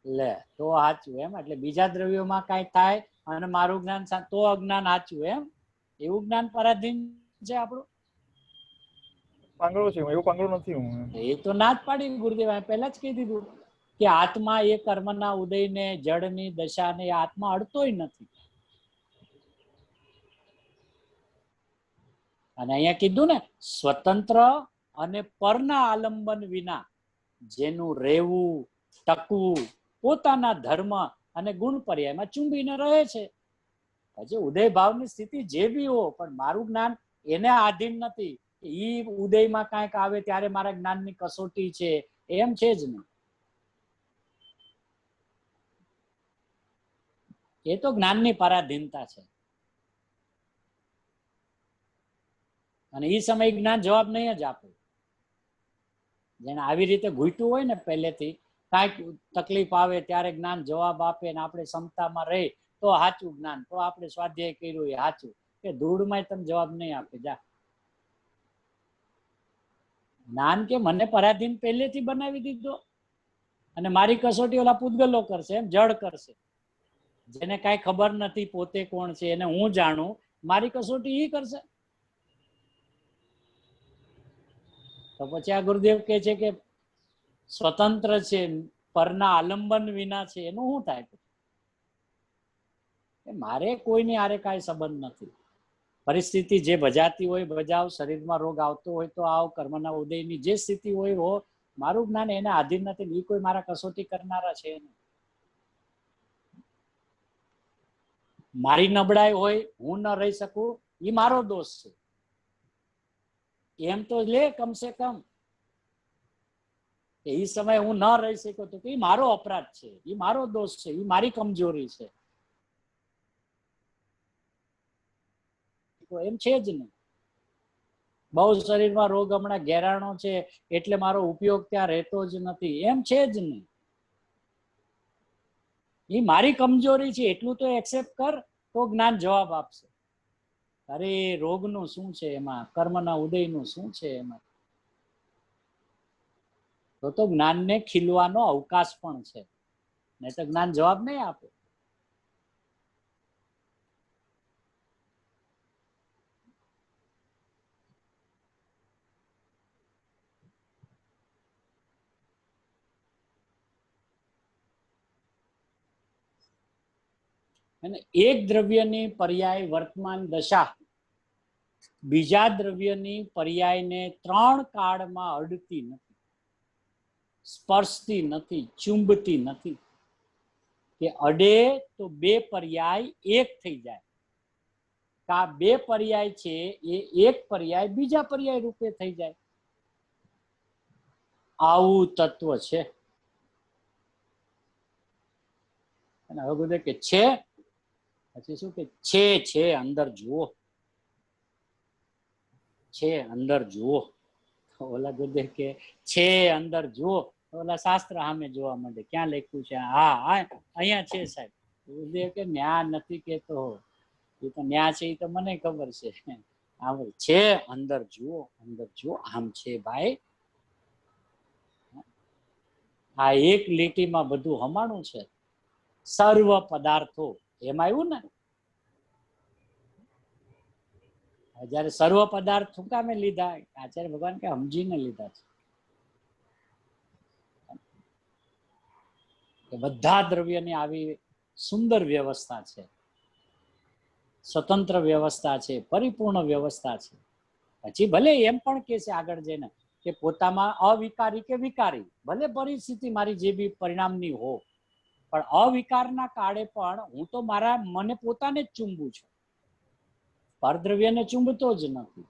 લે તો સાચું એમ. એટલે બીજા દ્રવ્યોમાં કઈ થાય અને મારું જ્ઞાન તો અજ્ઞાન સાચું એમ. એવું જ્ઞાન પરાધીન છે આપણું.
પાંગળો છે એવું પાંગળો નથી હું.
એ તો ના જ પાડી ગુરુદેવ પહેલા જ કહી દીધું કે આત્મા એ કર્મના ઉદયને, જળની દશાને આત્મા અડતોય નથી. અને અહીંયા કીધું ને સ્વતંત્ર અને પરના આલંબન વિના જેનું રહેવું, ટકવું, પોતાના ધર્મ અને ગુણ પર્યાયમાં ચુંબીને રહે છે. હજી ઉદય ભાવની સ્થિતિ જે બી હો, પણ મારું જ્ઞાન એને આધીન નથી. ઈ ઉદયમાં કાંઈક આવે ત્યારે મારા જ્ઞાનની કસોટી છે એમ છે જ નહીં. એ તો જ્ઞાનની પરાધીનતા છે. અને એ સમય જ્ઞાન જવાબ નહીં જ આપે. જેને આવી રીતે ઘૂંટ્યું હોય ને પહેલેથી, કાંઈક તકલીફ આવે ત્યારે જ્ઞાન જવાબ આપે ને આપણે ક્ષમતામાં રહે તો સાચું જ્ઞાન, તો આપણે સ્વાધ્યાય કર્યું એ સાચું. કે ધૂળમાં તમે જવાબ નહીં આપે. જા જ્ઞાન કે મને પરાધીન પહેલેથી બનાવી દીધો અને મારી કસોટી ઓલા પૂતગલો કરશે એમ, જડ કરશે. જેને કાંઈ ખબર નથી પોતે કોણ છે એને હું જાણું, મારી કસોટી ઈ કરશે. તો પછી આ ગુરુદેવ કહે છે કે સ્વતંત્ર છે, પરના આલંબન વિના છે, એનું શું થાય? મારે કોઈની હારે કાંઈ સંબંધ નથી. પરિસ્થિતિ જે ભજાતી હોય ભજાવ, શરીરમાં રોગ આવતો હોય તો આવ, કર્મના ઉદયની જે સ્થિતિ હોય હો, મારું જ્ઞાન એને આધીન નથી. એ કોઈ મારા કસોટી કરનારા છે નહીં. મારી નબળાઈ હોય, હું ન રહી શકું, એ મારો દોષ છે એમ તો લે કમસે કમ. એ સમયે હું ન રહી શક્યો તો એ મારો અપરાધ છે, એ મારો દોષ છે, એ મારી કમજોરી છે. એમ છે જ નહીં. બહુ શરીરમાં રોગ હમણાં ઘેરાણો છે એટલે મારો ઉપયોગ ત્યાં રહેતો જ નથી, એમ છે જ નહીં. એ મારી કમજોરી છે એટલું તો એક્સેપ્ટ કર, તો જ્ઞાન જવાબ આપશે. અરે રોગનું શું છે એમાં, કર્મના ઉદયનું શું છે એમાં? તો જ્ઞાનને ખીલવાનો અવકાશ પણ છે, નહીં તો જ્ઞાન જવાબ નહીં આપે. અને એક દ્રવ્યની પર્યાય વર્તમાન દશા બીજા દ્રવ્યની પર્યાયને 3 કાળમાં અડતી નથી, સ્પર્શતી નથી, ચુંબતી નથી. કે અડે તો 2 પર્યાય એક થઈ જાય, આ 2 પર્યાય છે એ એક પર્યાય બીજા પર્યાય રૂપે થઈ જાય. આવું તત્વ છે. અને હવે બધે કે છે, પછી શું કે છે અંદર જુઓ, છે અંદર જુઓ. ઓલા બધે કે છે અંદર જુઓ, ઓલા શાસ્ત્ર સામે જોવા માંડે, ક્યાં લખ્યું છે? હા અહીંયા છે સાહેબ. બધે કે ન્યા નથી કેતો, એ તો ન્યા છે, એ તો મને ખબર છે. આમ છે અંદર જુઓ, અંદર જુઓ, આમ છે ભાઈ. આ એક લીટીમાં બધું હમાણું છે. સર્વ પદાર્થો એમાં આવ્યું ને. જયારે સર્વ પદાર્થ શું કામે લીધા? આચાર્ય ભગવાન કે સમજીને લીધા છે. કે બધા દ્રવ્યની આવી સુંદર વ્યવસ્થા છે, સ્વતંત્ર વ્યવસ્થા છે, પરિપૂર્ણ વ્યવસ્થા છે. પછી ભલે એમ પણ કે છે આગળ જઈને કે પોતામાં અવિકારી કે વિકારી, ભલે પરિસ્થિતિ મારી જે બી પરિણામની હો, પણ અવિકારના કાળે પણ હું તો મારા મને પોતાને જ ચૂંબું છું, પરદ્રવ્યને ચૂંબતો જ નથી.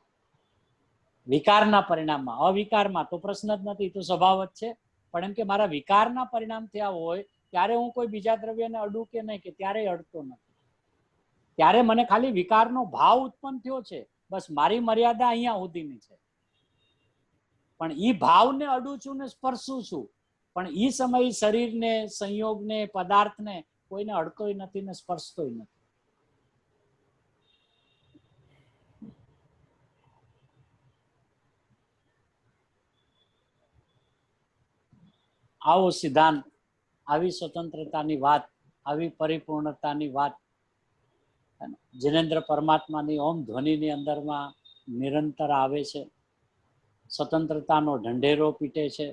વિકારના પરિણામમાં, અવિકારમાં તો પ્રશ્ન જ નથી, તો સ્વભાવ જ છે. પણ એમ કે મારા વિકારના પરિણામ થયા હોય ત્યારે હું કોઈ બીજા દ્રવ્યને અડું કે નહીં, કે ત્યારે અડતો નથી. ત્યારે મને ખાલી વિકારનો ભાવ ઉત્પન્ન થયો છે, બસ મારી મર્યાદા અહીંયા સુધીની છે. પણ ઈ ભાવને અડું છું ને સ્પર્શું છું, પણ ઈ સમય શરીરને, સંયોગને, પદાર્થને કોઈને અડતોય નથી ને સ્પર્શતોય નથી. આવો સિદ્ધાંત, આવી સ્વતંત્રતાની વાત, આવી પરિપૂર્ણતાની વાત જિનેન્દ્ર પરમાત્માની ઓમ ધ્વનિની અંદરમાં નિરંતર આવે છે. સ્વતંત્રતાનો ઢંઢેરો પીટે છે.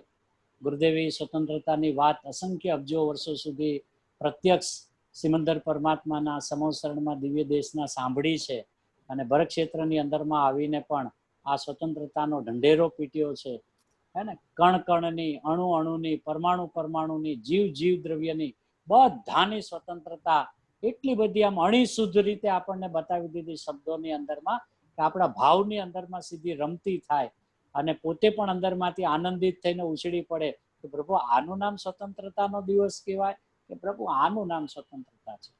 ગુરુદેવી સ્વતંત્રતાની વાત અસંખ્ય અબજો વર્ષો સુધી પ્રત્યક્ષ સિમંદર પરમાત્માના સમોસરણમાં દિવ્ય દેશના સાંભળી છે. અને ભરત ક્ષેત્રની અંદરમાં આવીને પણ આ સ્વતંત્રતાનો ઢંઢેરો પીટ્યો છે. હે ને, કણ કણની, અણુ અણુની, પરમાણુ પરમાણુની, જીવ જીવ દ્રવ્યની બધાની સ્વતંત્રતા એટલી બધી આમ અણીશુદ્ધ રીતે આપણને બતાવી દીધી શબ્દોની અંદરમાં, કે આપણા ભાવની અંદરમાં સીધી રમતી થાય અને પોતે પણ અંદરમાંથી આનંદિત થઈને ઉછળી પડે કે પ્રભુ આનું નામ સ્વતંત્રતાનો દિવસ કહેવાય, કે પ્રભુ આનું નામ સ્વતંત્રતા છે.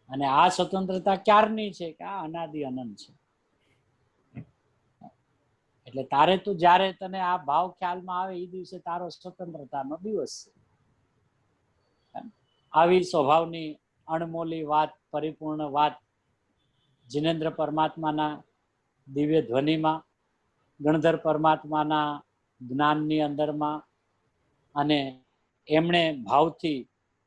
અને આ સ્વતંત્રતા ક્યારની છે? કે આ અનાદિ અનંત છે. એટલે તારે તું જ્યારે તને આ ભાવ ખ્યાલમાં આવે એ દિવસે તારો સ્વતંત્રતાનો દિવસ છે. આવી સ્વભાવની અણમોલી વાત, પરિપૂર્ણ વાત જિનેન્દ્ર પરમાત્માના દિવ્ય ધ્વનિમાં, ગણધર પરમાત્માના જ્ઞાનની અંદરમાં, અને એમણે ભાવથી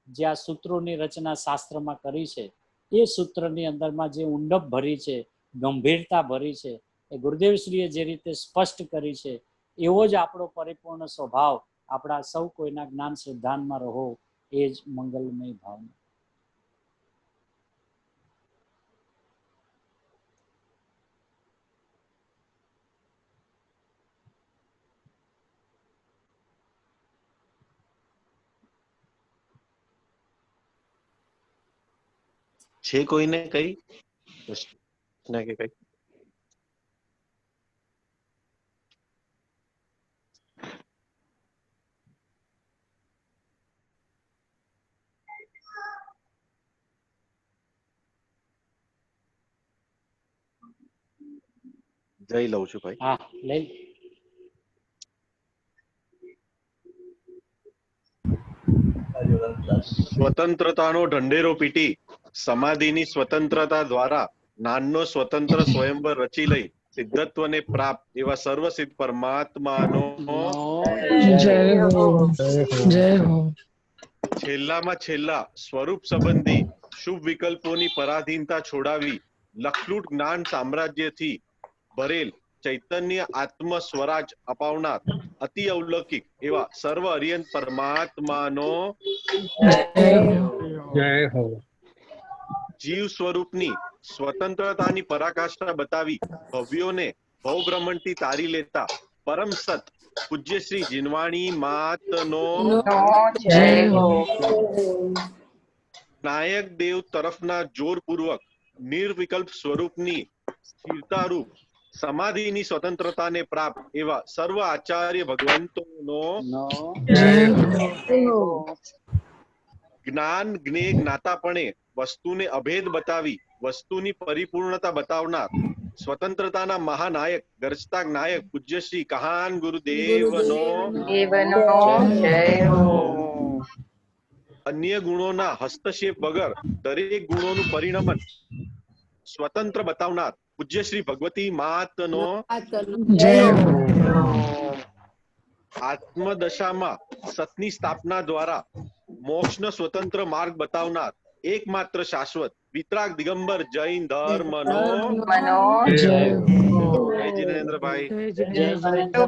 જે આ સૂત્રોની રચના શાસ્ત્રમાં કરી છે, એ સૂત્રની અંદરમાં જે ઊંડપ ભરી છે, ગંભીરતા ભરી છે, એ ગુરુદેવશ્રીએ જે રીતે સ્પષ્ટ કરી છે, એવો જ આપણો પરિપૂર્ણ સ્વભાવ આપણા સૌ કોઈના જ્ઞાન સિદ્ધાંતમાં રહો, એ જ મંગલમય ભાવના.
છે કોઈને કઈ પ્રશ્ન કે કઈ? જય લઉં છું ભાઈ.
હા લઈ
સ્વતંત્રતાનો ઢંઢેરો પીટી સમાધિની સ્વતંત્રતા દ્વારા નાનનો સ્વતંત્ર સ્વયંવર રચી લઈ સિદ્ધત્વને પ્રાપ્ત એવા સર્વસિદ્ધ પરમાત્માનો
જય હો.
જય હો.
છેલ્લામાં છેલ્લા સ્વરૂપ સંબંધી શુભ વિકલ્પોની પરાધીનતા છોડાવી લખલૂટ જ્ઞાન સામ્રાજ્યથી ભરેલ ચૈતન્ય આત્મ સ્વરાજ અપાવનાર અતિ અવલૌકિક એવા સર્વ અરિયંત પરમાત્માનો
જય હો.
જીવ સ્વરૂપની સ્વતંત્રતાની પરાકાષ્ઠા બતાવી ભવ્યોને ભવભ્રમણથી તારી લેતા પરમ સત પૂજ્ય શ્રી જીનવાણી માતનો
જય હો.
નાયક દેવ તરફના જોરપૂર્વક નિર્વિકલ્પ સ્વરૂપની સ્થિરતારૂપ સમાધિની સ્વતંત્રતાને પ્રાપ્ત એવા સર્વ આચાર્ય ભગવંતોનો જ્ઞાન જ્ઞેય જ્ઞાતાપણે વસ્તુને અભેદ બતાવી વસ્તુની પરિપૂર્ણતા બતાવનાર સ્વતંત્રતાના મહાનાયક ગરજતા નાયક પૂજ્ય શ્રી કહાન ગુરુદેવનો અન્ય ગુણોના હસ્તક્ષેપ વગર દરેક ગુણોનું પરિણમન સ્વતંત્ર બતાવનાર પૂજ્ય શ્રી ભગવતી માતનો આત્મદશામાં સતની સ્થાપના દ્વારા મોક્ષનો સ્વતંત્ર માર્ગ બતાવનાર એકમાત્ર શાશ્વત વિતરાગ દિગંબર જૈન ધર્મનો જય જીનેન્દ્રભાઈ.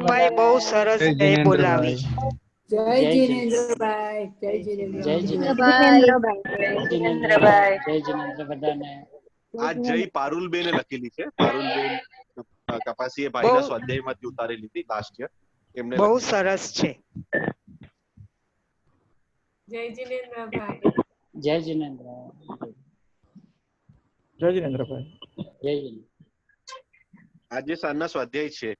ભાઈ બહુ સરસ બોલાવી.
જય જીનેન્દ્રભાઈ. જય જીનેન્દ્રભાઈ.
જય જીનેન્દ્ર બધાને.
આ જય પારુલબેને લખેલી છે. પારુલબેન કપાસીએ ભાઈના સ્વાધ્યાયમાંથી ઉતારેલી હતી લાસ્ટ યર. એમને
બહુ સરસ છે.
જય જીનેન્દ્રભાઈ.
જય જીનેન્દ્ર.
જય જીનેન્દ્રભાઈ.
જય જીનેન્દ્ર.
આજે સાંજના સ્વાધ્યાય છે.